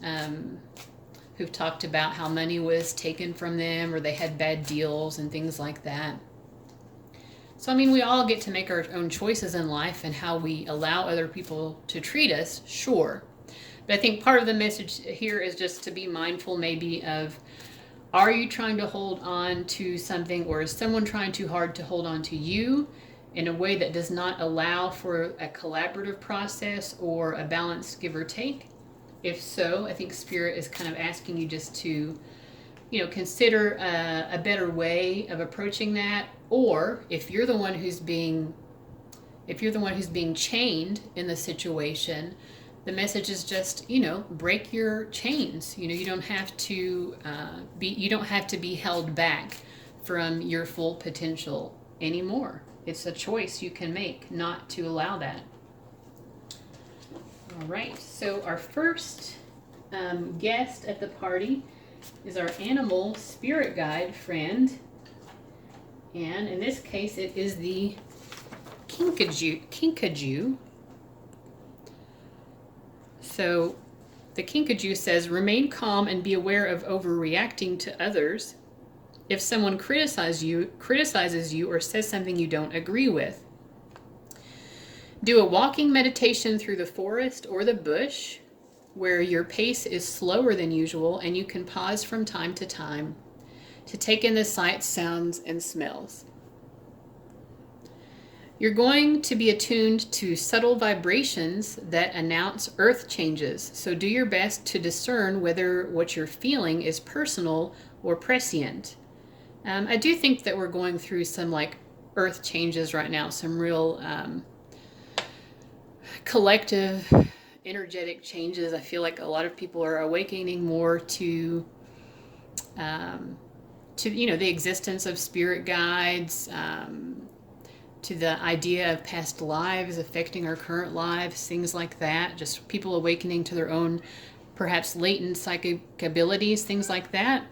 who've talked about how money was taken from them or they had bad deals and things like that. So, we all get to make our own choices in life and how we allow other people to treat us, sure. But I think part of the message here is just to be mindful maybe of, are you trying to hold on to something, or is someone trying too hard to hold on to you in a way that does not allow for a collaborative process or a balanced give or take? If so, I think Spirit is kind of asking you just to, consider a better way of approaching that. Or if you're the one who's being chained in the situation, the message is just, break your chains. You don't have to be held back from your full potential anymore. It's a choice you can make not to allow that. All right, so our first guest at the party is our animal spirit guide friend. And in this case, it is the Kinkajou. So the Kinkajou says, remain calm and be aware of overreacting to others. if someone criticizes you or says something you don't agree with. Do a walking meditation through the forest or the bush where your pace is slower than usual and you can pause from time to time to take in the sights, sounds, and smells. You're going to be attuned to subtle vibrations that announce earth changes, so do your best to discern whether what you're feeling is personal or prescient. I do think that we're going through some like earth changes right now, some real collective energetic changes. I feel like a lot of people are awakening more to the existence of spirit guides, to the idea of past lives affecting our current lives, things like that. Just people awakening to their own perhaps latent psychic abilities, things like that.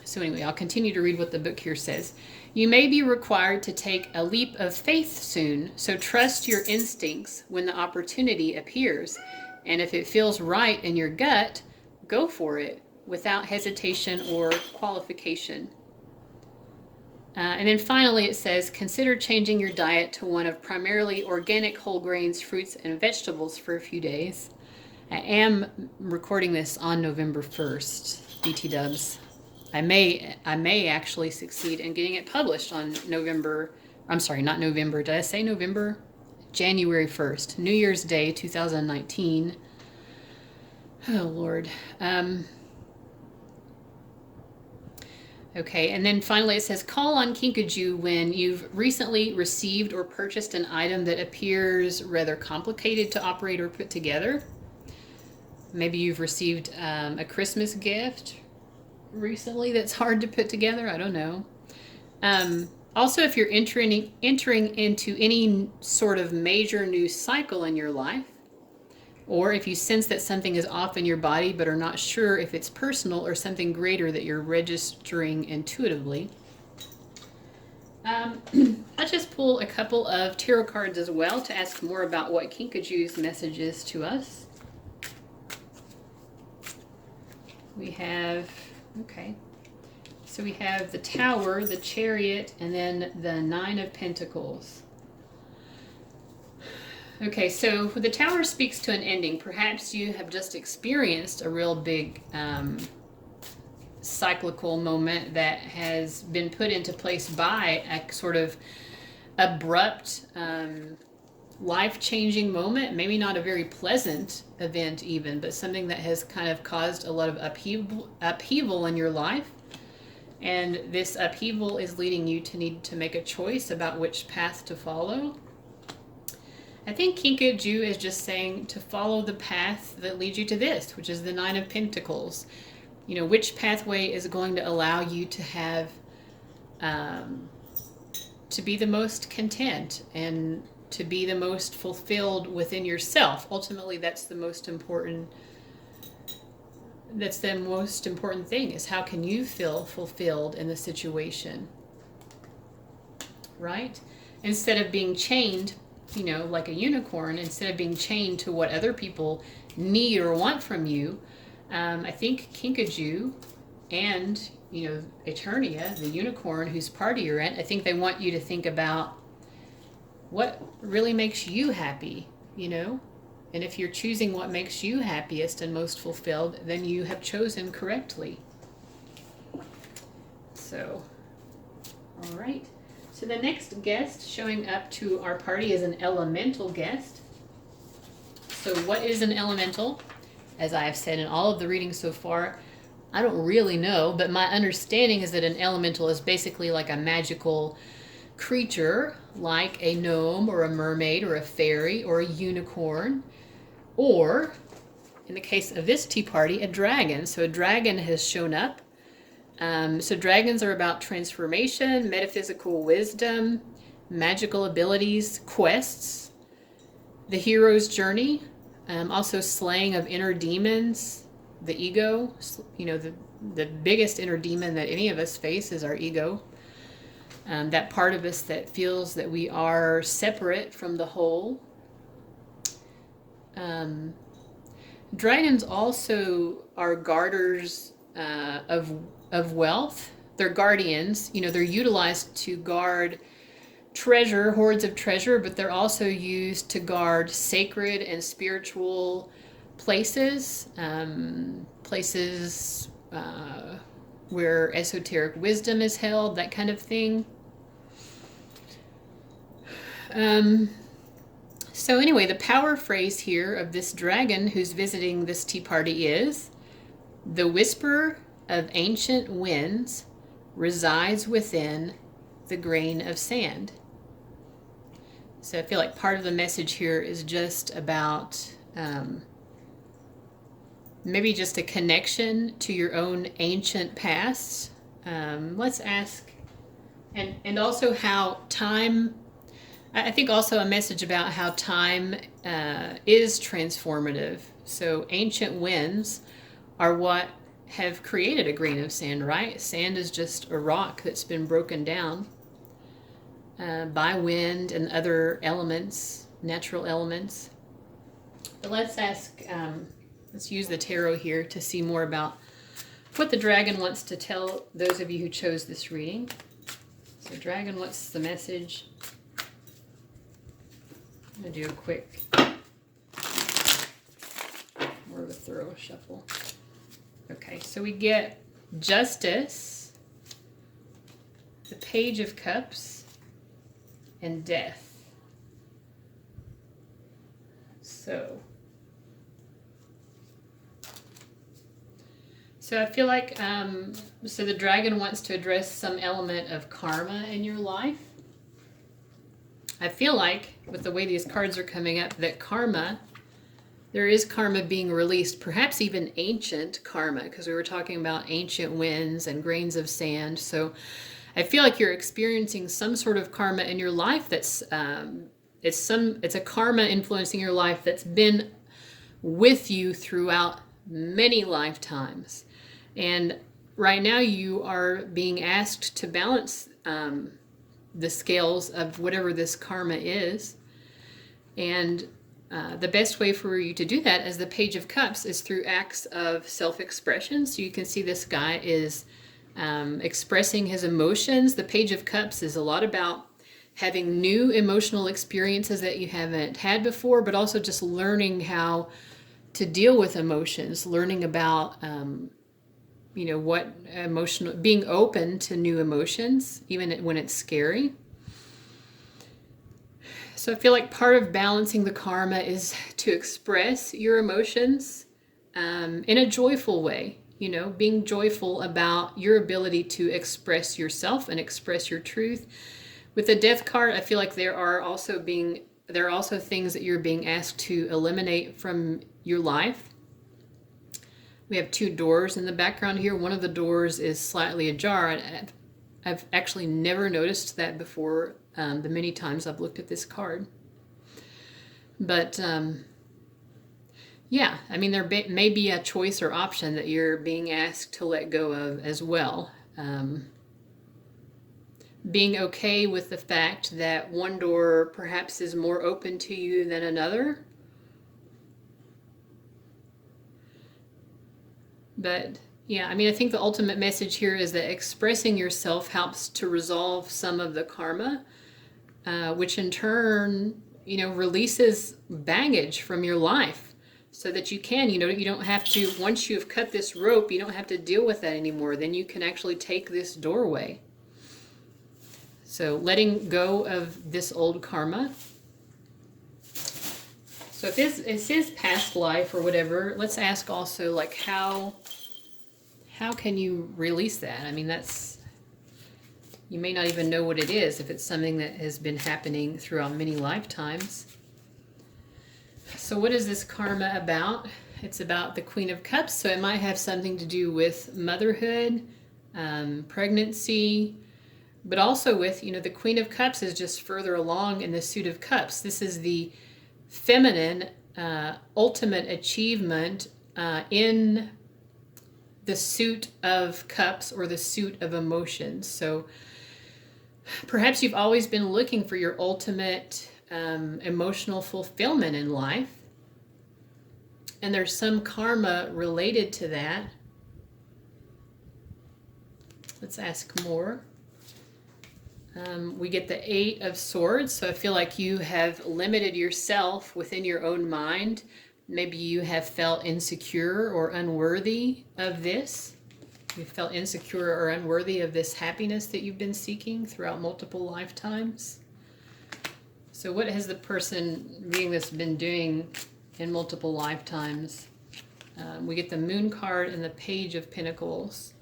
So anyway, I'll continue to read what the book here says. You may be required to take a leap of faith soon, so trust your instincts when the opportunity appears. And if it feels right in your gut, go for it without hesitation or qualification. And then finally it says, consider changing your diet to one of primarily organic whole grains, fruits, and vegetables for a few days. I am recording this on November 1st, BT dubs. I may actually succeed in getting it published on November, I'm sorry, not November, did I say November? January 1st, New Year's Day, 2019. Oh, Lord. Okay, and then finally it says, call on Kinkajou when you've recently received or purchased an item that appears rather complicated to operate or put together. Maybe you've received a Christmas gift recently that's hard to put together. I don't know. Also, if you're entering into any sort of major new cycle in your life, or if you sense that something is off in your body but are not sure if it's personal or something greater that you're registering intuitively. I'll just pull a couple of tarot cards as well to ask more about what Kinkajou's message is to us. We have, okay, so we have the Tower, the Chariot, and then the Nine of Pentacles. Okay, so the Tower speaks to an ending. Perhaps you have just experienced a real big cyclical moment that has been put into place by a sort of abrupt, life-changing moment. Maybe not a very pleasant event even, but something that has kind of caused a lot of upheaval in your life. And this upheaval is leading you to need to make a choice about which path to follow. I think Kinkajou is just saying to follow the path that leads you to this, which is the Nine of Pentacles. You know, which pathway is going to allow you to have, to be the most content and to be the most fulfilled within yourself. Ultimately, that's the most important thing, is how can you feel fulfilled in the situation, right? Instead of being chained, you know, like a unicorn, instead of being chained to what other people need or want from you, I think Kinkajou and, you know, Eternia, the unicorn whose party you're in, I think they want you to think about what really makes you happy, you know? And if you're choosing what makes you happiest and most fulfilled, then you have chosen correctly. So, all right. So the next guest showing up to our party is an elemental guest. So what is an elemental? As I have said in all of the readings so far, I don't really know, but my understanding is that an elemental is basically like a magical creature, like a gnome or a mermaid or a fairy or a unicorn, or, in the case of this tea party, a dragon. So a dragon has shown up. So dragons are about transformation, metaphysical wisdom, magical abilities, quests, the hero's journey, also slaying of inner demons, the ego. You know, the biggest inner demon that any of us face is our ego. That part of us that feels that we are separate from the whole. Dragons also are garters of wealth. They're guardians. You know, they're utilized to guard treasure, hoards of treasure, but they're also used to guard sacred and spiritual places, places where esoteric wisdom is held, that kind of thing. So anyway, the power phrase here of this dragon who's visiting this tea party is, "The whisper of ancient winds resides within the grain of sand." So I feel like part of the message here is just about maybe just a connection to your own ancient past. Let's ask, and also how time, I think also a message about how time is transformative. So ancient winds are what have created a grain of sand, right? Sand is just a rock that's been broken down by wind and other elements, natural elements. But let's ask, let's use the tarot here to see more about what the dragon wants to tell those of you who chose this reading. So dragon, what's the message? I'm going to do a quick, more of a thorough shuffle. Okay, so we get Justice, the Page of Cups, and Death. So I feel like, so the dragon wants to address some element of karma in your life. I feel like, with the way these cards are coming up, that karma, there is karma being released, perhaps even ancient karma, because we were talking about ancient winds and grains of sand. So I feel like you're experiencing some sort of karma in your life that's, it's a karma influencing your life that's been with you throughout many lifetimes. And right now you are being asked to balance the scales of whatever this karma is. And the best way for you to do that as the Page of Cups is through acts of self-expression. So you can see this guy is expressing his emotions. The Page of Cups is a lot about having new emotional experiences that you haven't had before, but also just learning how to deal with emotions, learning about, you know, what emotional, being open to new emotions, even when it's scary. So I feel like part of balancing the karma is to express your emotions in a joyful way, you know, being joyful about your ability to express yourself and express your truth. With the Death card, I feel like there are also things that you're being asked to eliminate from your life. We have two doors in the background here. One of the doors is slightly ajar. I've actually never noticed that before, the many times I've looked at this card. But yeah, I mean, there may be a choice or option that you're being asked to let go of as well. Being okay with the fact that one door perhaps is more open to you than another. But yeah, I mean, I think the ultimate message here is that expressing yourself helps to resolve some of the karma, which in turn, you know, releases baggage from your life so that you can, you know, you don't have to, once you've cut this rope, you don't have to deal with that anymore. Then you can actually take this doorway. So letting go of this old karma. So if it's his past life or whatever, let's ask also, like, how can you release that? I mean, that's, you may not even know what it is if it's something that has been happening throughout many lifetimes. So what is this karma about? It's about the Queen of Cups, so it might have something to do with motherhood, pregnancy, but also with, you know, the Queen of Cups is just further along in the Suit of Cups. This is the feminine ultimate achievement in the Suit of Cups, or the Suit of Emotions. So perhaps you've always been looking for your ultimate emotional fulfillment in life, and there's some karma related to that. Let's ask more. We get the 8 of Swords, so I feel like you have limited yourself within your own mind. Maybe you have felt insecure or unworthy of this. You felt insecure or unworthy of this happiness that you've been seeking throughout multiple lifetimes. So what has the person reading this been doing in multiple lifetimes? We get the Moon card and the Page of Pentacles.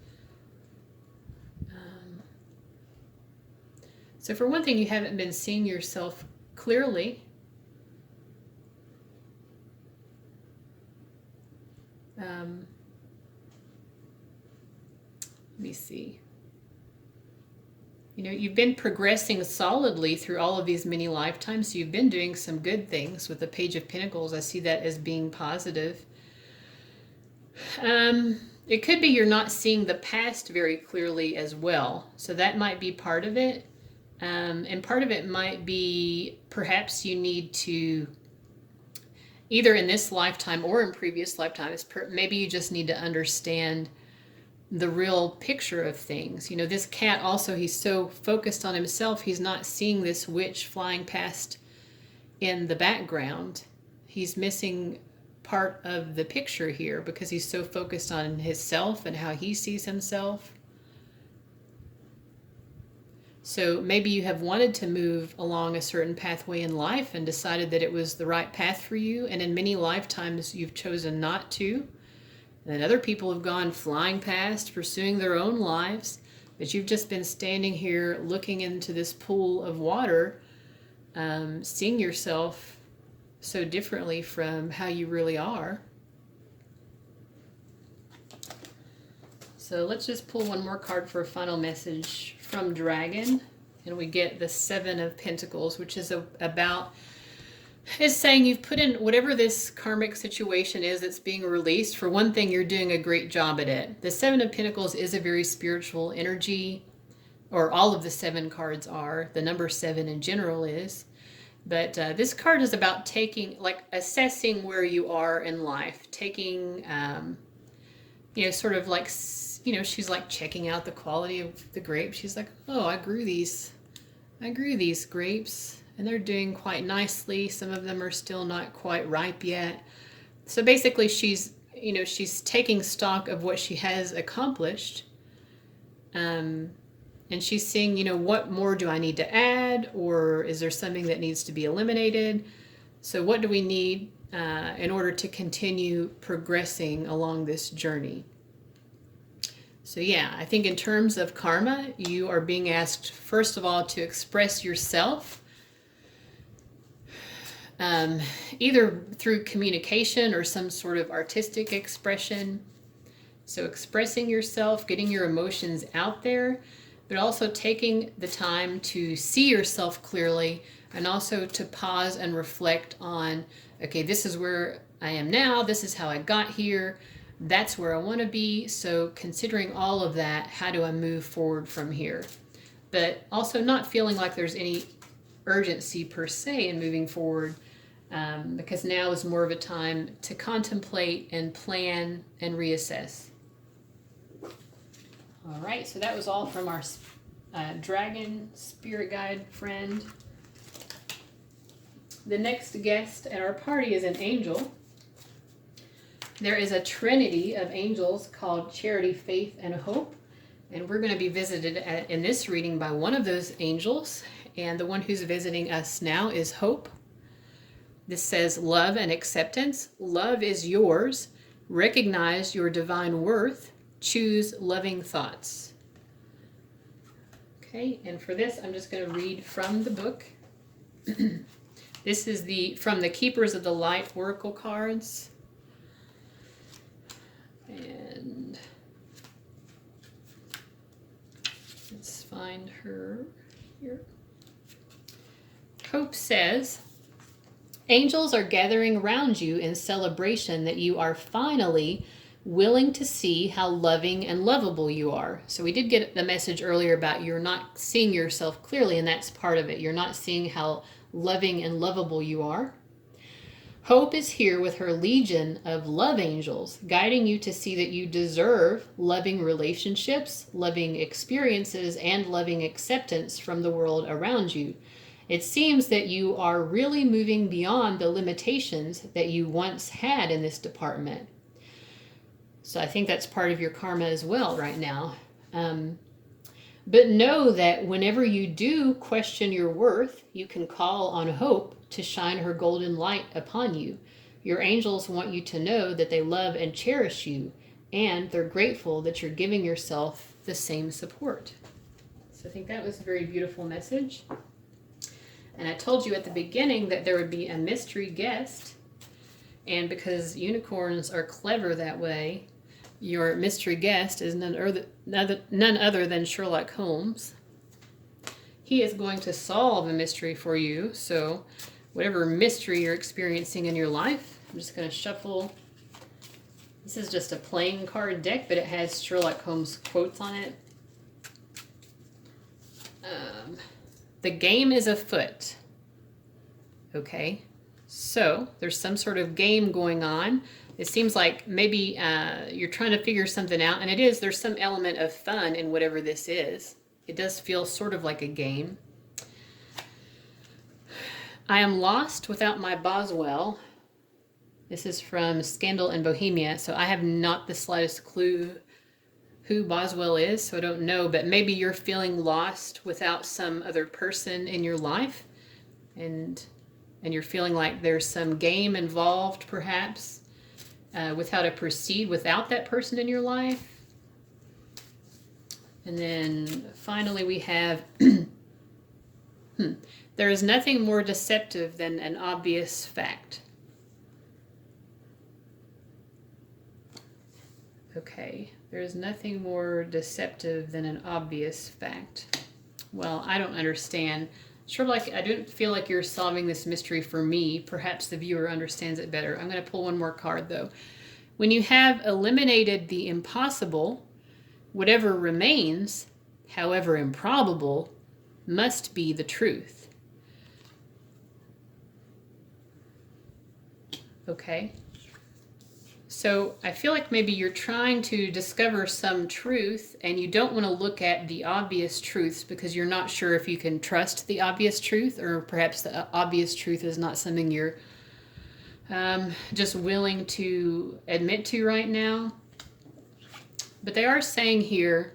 So for one thing, you haven't been seeing yourself clearly. Let me see. You know, you've been progressing solidly through all of these many lifetimes. So you've been doing some good things with the Page of Pentacles. I see that as being positive. It could be you're not seeing the past very clearly as well. So that might be part of it. And part of it might be perhaps you need to, either in this lifetime or in previous lifetimes, maybe you just need to understand the real picture of things. You know, this cat also, he's so focused on himself, he's not seeing this witch flying past in the background. He's missing part of the picture here because he's so focused on himself and how he sees himself. So maybe you have wanted to move along a certain pathway in life and decided that it was the right path for you, and in many lifetimes you've chosen not to. And other people have gone flying past, pursuing their own lives, but you've just been standing here looking into this pool of water, seeing yourself so differently from how you really are. So let's just pull one more card for a final message from Dragon. And we get the 7 of Pentacles, which is is saying you've put in whatever this karmic situation is that's being released. For one thing, you're doing a great job at it. The 7 of Pentacles is a very spiritual energy, or all of the 7 cards are. The number 7 in general is. But this card is about assessing where you are in life. Taking, sort of like, she's like checking out the quality of the grapes. She's like, oh, I grew these grapes and they're doing quite nicely. Some of them are still not quite ripe yet. So basically she's taking stock of what she has accomplished. And she's seeing, what more do I need to add? Or is there something that needs to be eliminated? So what do we need in order to continue progressing along this journey? So yeah, I think in terms of karma, you are being asked, first of all, to express yourself, either through communication or some sort of artistic expression. So expressing yourself, getting your emotions out there, but also taking the time to see yourself clearly, and also to pause and reflect on, okay, this is where I am now, this is how I got here, that's where I want to be. So considering all of that, how do I move forward from here? But also not feeling like there's any urgency per se in moving forward, because now is more of a time to contemplate and plan and reassess. All right, so that was all from our dragon spirit guide friend. The next guest at our party is an angel. There is a trinity of angels called Charity, Faith, and Hope. And we're going to be visited in this reading by one of those angels. And the one who's visiting us now is Hope. This says, love and acceptance. Love is yours. Recognize your divine worth. Choose loving thoughts. Okay, and for this, I'm just going to read from the book. This is from the Keepers of the Light Oracle cards. And let's find her here. Hope says, angels are gathering around you in celebration that you are finally willing to see how loving and lovable you are. So we did get the message earlier about you're not seeing yourself clearly, and that's part of it. You're not seeing how loving and lovable you are. Hope is here with her legion of love angels, guiding you to see that you deserve loving relationships, loving experiences, and loving acceptance from the world around you. It seems that you are really moving beyond the limitations that you once had in this department. So I think that's part of your karma as well right now. But know that whenever you do question your worth, you can call on hope to shine her golden light upon you. Your angels want you to know that they love and cherish you, and they're grateful that you're giving yourself the same support. So I think that was a very beautiful message. And I told you at the beginning that there would be a mystery guest, and because unicorns are clever that way, your mystery guest is none other than Sherlock Holmes. He is going to solve a mystery for you. So whatever mystery you're experiencing in your life, I'm just going to shuffle. This is just a playing card deck, but it has Sherlock Holmes quotes on it. The game is afoot. Okay, so there's some sort of game going on. It seems like maybe you're trying to figure something out, and there's some element of fun in whatever this is. It does feel sort of like a game. I am lost without my Boswell. This is from Scandal in Bohemia, so I have not the slightest clue who Boswell is, so I don't know, but maybe you're feeling lost without some other person in your life, and you're feeling like there's some game involved, perhaps. With how to proceed without that person in your life. And then finally we have, there is nothing more deceptive than an obvious fact. Okay, there is nothing more deceptive than an obvious fact. Well, I don't understand. Sherlock, I don't feel like you're solving this mystery for me. Perhaps the viewer understands it better. I'm going to pull one more card, though. When you have eliminated the impossible, whatever remains, however improbable, must be the truth. Okay. So I feel like maybe you're trying to discover some truth and you don't want to look at the obvious truths because you're not sure if you can trust the obvious truth, or perhaps the obvious truth is not something you're just willing to admit to right now. But they are saying here,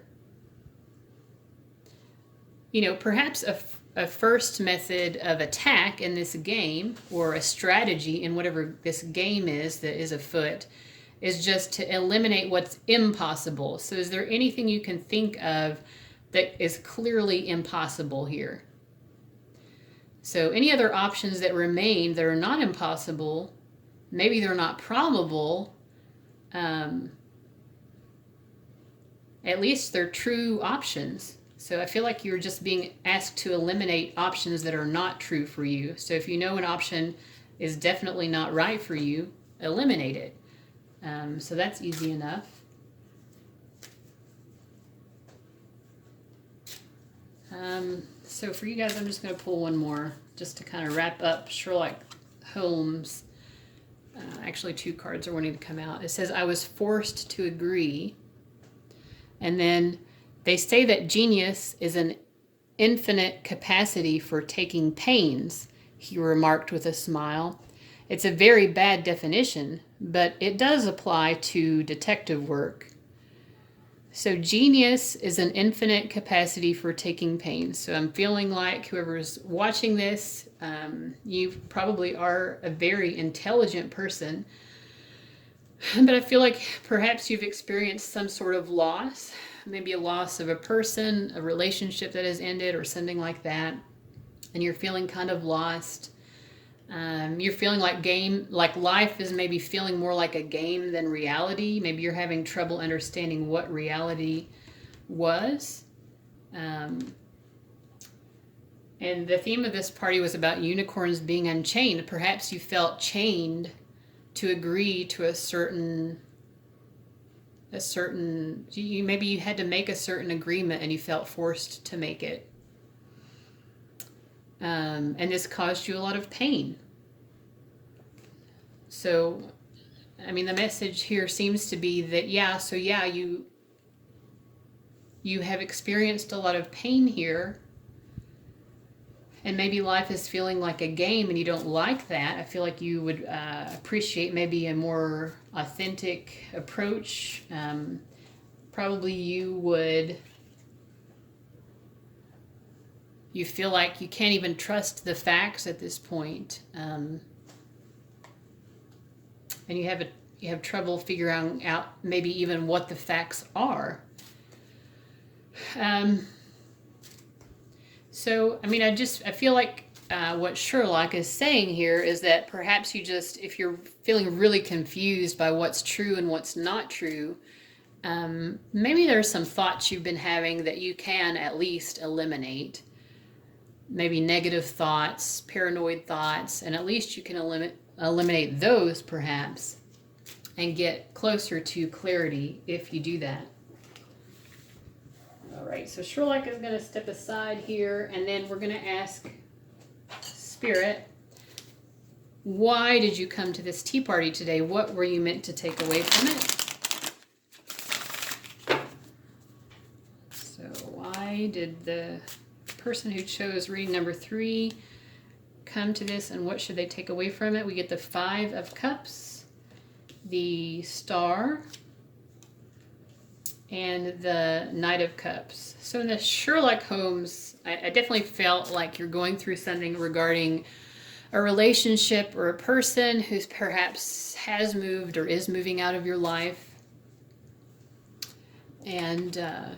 you know, perhaps a first method of attack in this game, or a strategy in whatever this game is that is afoot, is just to eliminate what's impossible. So is there anything you can think of that is clearly impossible here? So any other options that remain that are not impossible, maybe they're not probable, at least they're true options. So I feel like you're just being asked to eliminate options that are not true for you. So if you know an option is definitely not right for you, eliminate it. So that's easy enough. So for you guys, I'm just going to pull one more just to kind of wrap up Sherlock Holmes. Actually, two cards are wanting to come out. It says, I was forced to agree. And then they say that genius is an infinite capacity for taking pains, he remarked with a smile. It's a very bad definition, but it does apply to detective work. So genius is an infinite capacity for taking pains. So I'm feeling like whoever's watching this, you probably are a very intelligent person. But I feel like perhaps you've experienced some sort of loss, maybe a loss of a person, a relationship that has ended, or something like that. And you're feeling kind of lost. You're feeling like life is maybe feeling more like a game than reality. Maybe you're having trouble understanding what reality was. And the theme of this party was about unicorns being unchained. Perhaps you felt chained to agree to maybe you had to make a certain agreement and you felt forced to make it. And this caused you a lot of pain. So, I mean, the message here seems to be that, you have experienced a lot of pain here, and maybe life is feeling like a game and you don't like that. I feel like you would appreciate maybe a more authentic approach. Probably you feel like you can't even trust the facts at this point. And you have trouble figuring out maybe even what the facts are. So, I mean, I feel like what Sherlock is saying here is that perhaps if you're feeling really confused by what's true and what's not true, maybe there's some thoughts you've been having that you can at least eliminate. Maybe negative thoughts, paranoid thoughts, and at least you can eliminate those perhaps and get closer to clarity if you do that. All right, so Sherlock is going to step aside here, and then we're going to ask Spirit, why did you come to this tea party today? What were you meant to take away from it? So why did the person who chose reading number 3 come to this, and what should they take away from it? We get the 5 of Cups, the Star, and the Knight of Cups. So in the Sherlock Holmes, I definitely felt like you're going through something regarding a relationship or a person who's perhaps has moved or is moving out of your life. And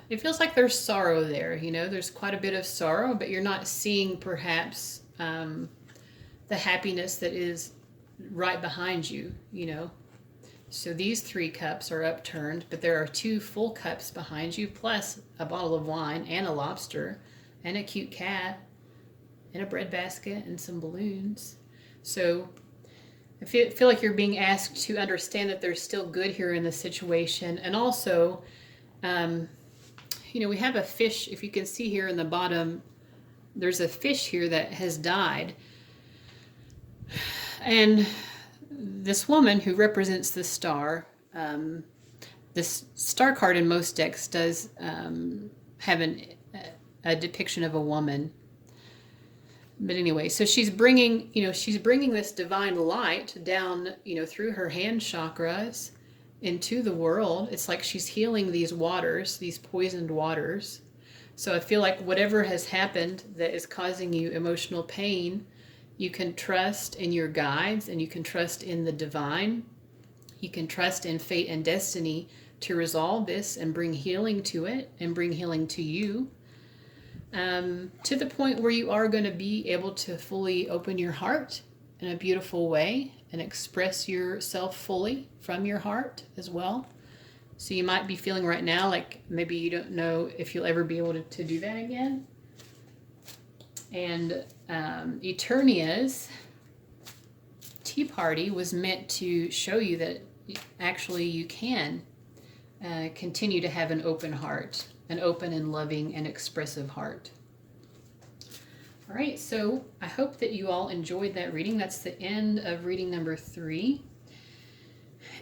it feels like there's sorrow there, there's quite a bit of sorrow, but you're not seeing perhaps the happiness that is right behind you, So these 3 cups are upturned, but there are 2 full cups behind you, plus a bottle of wine and a lobster and a cute cat and a bread basket and some balloons. So I feel like you're being asked to understand that there's still good here in the situation. And also, we have a fish. If you can see here in the bottom, there's a fish here that has died. And this woman who represents the star, this star card in most decks does have a depiction of a woman. But anyway, so she's bringing this divine light down, through her hand chakras into the world. It's like she's healing these waters, these poisoned waters. So I feel like whatever has happened that is causing you emotional pain, you can trust in your guides, and you can trust in the divine. You can trust in fate and destiny to resolve this and bring healing to it and bring healing to you, to the point where you are going to be able to fully open your heart in a beautiful way and express yourself fully from your heart as well. So you might be feeling right now like maybe you don't know if you'll ever be able to do that again. And Eternia's tea party was meant to show you that actually you can continue to have an open heart, an open and loving and expressive heart. All right, so I hope that you all enjoyed that reading. That's the end of reading number 3.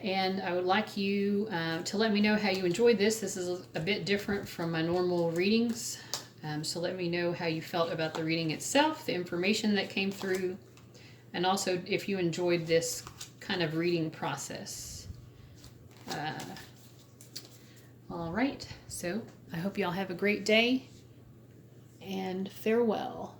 And I would like you to let me know how you enjoyed this. This is a bit different from my normal readings. So let me know how you felt about the reading itself, the information that came through, and also if you enjoyed this kind of reading process. All right, so I hope you all have a great day, and farewell.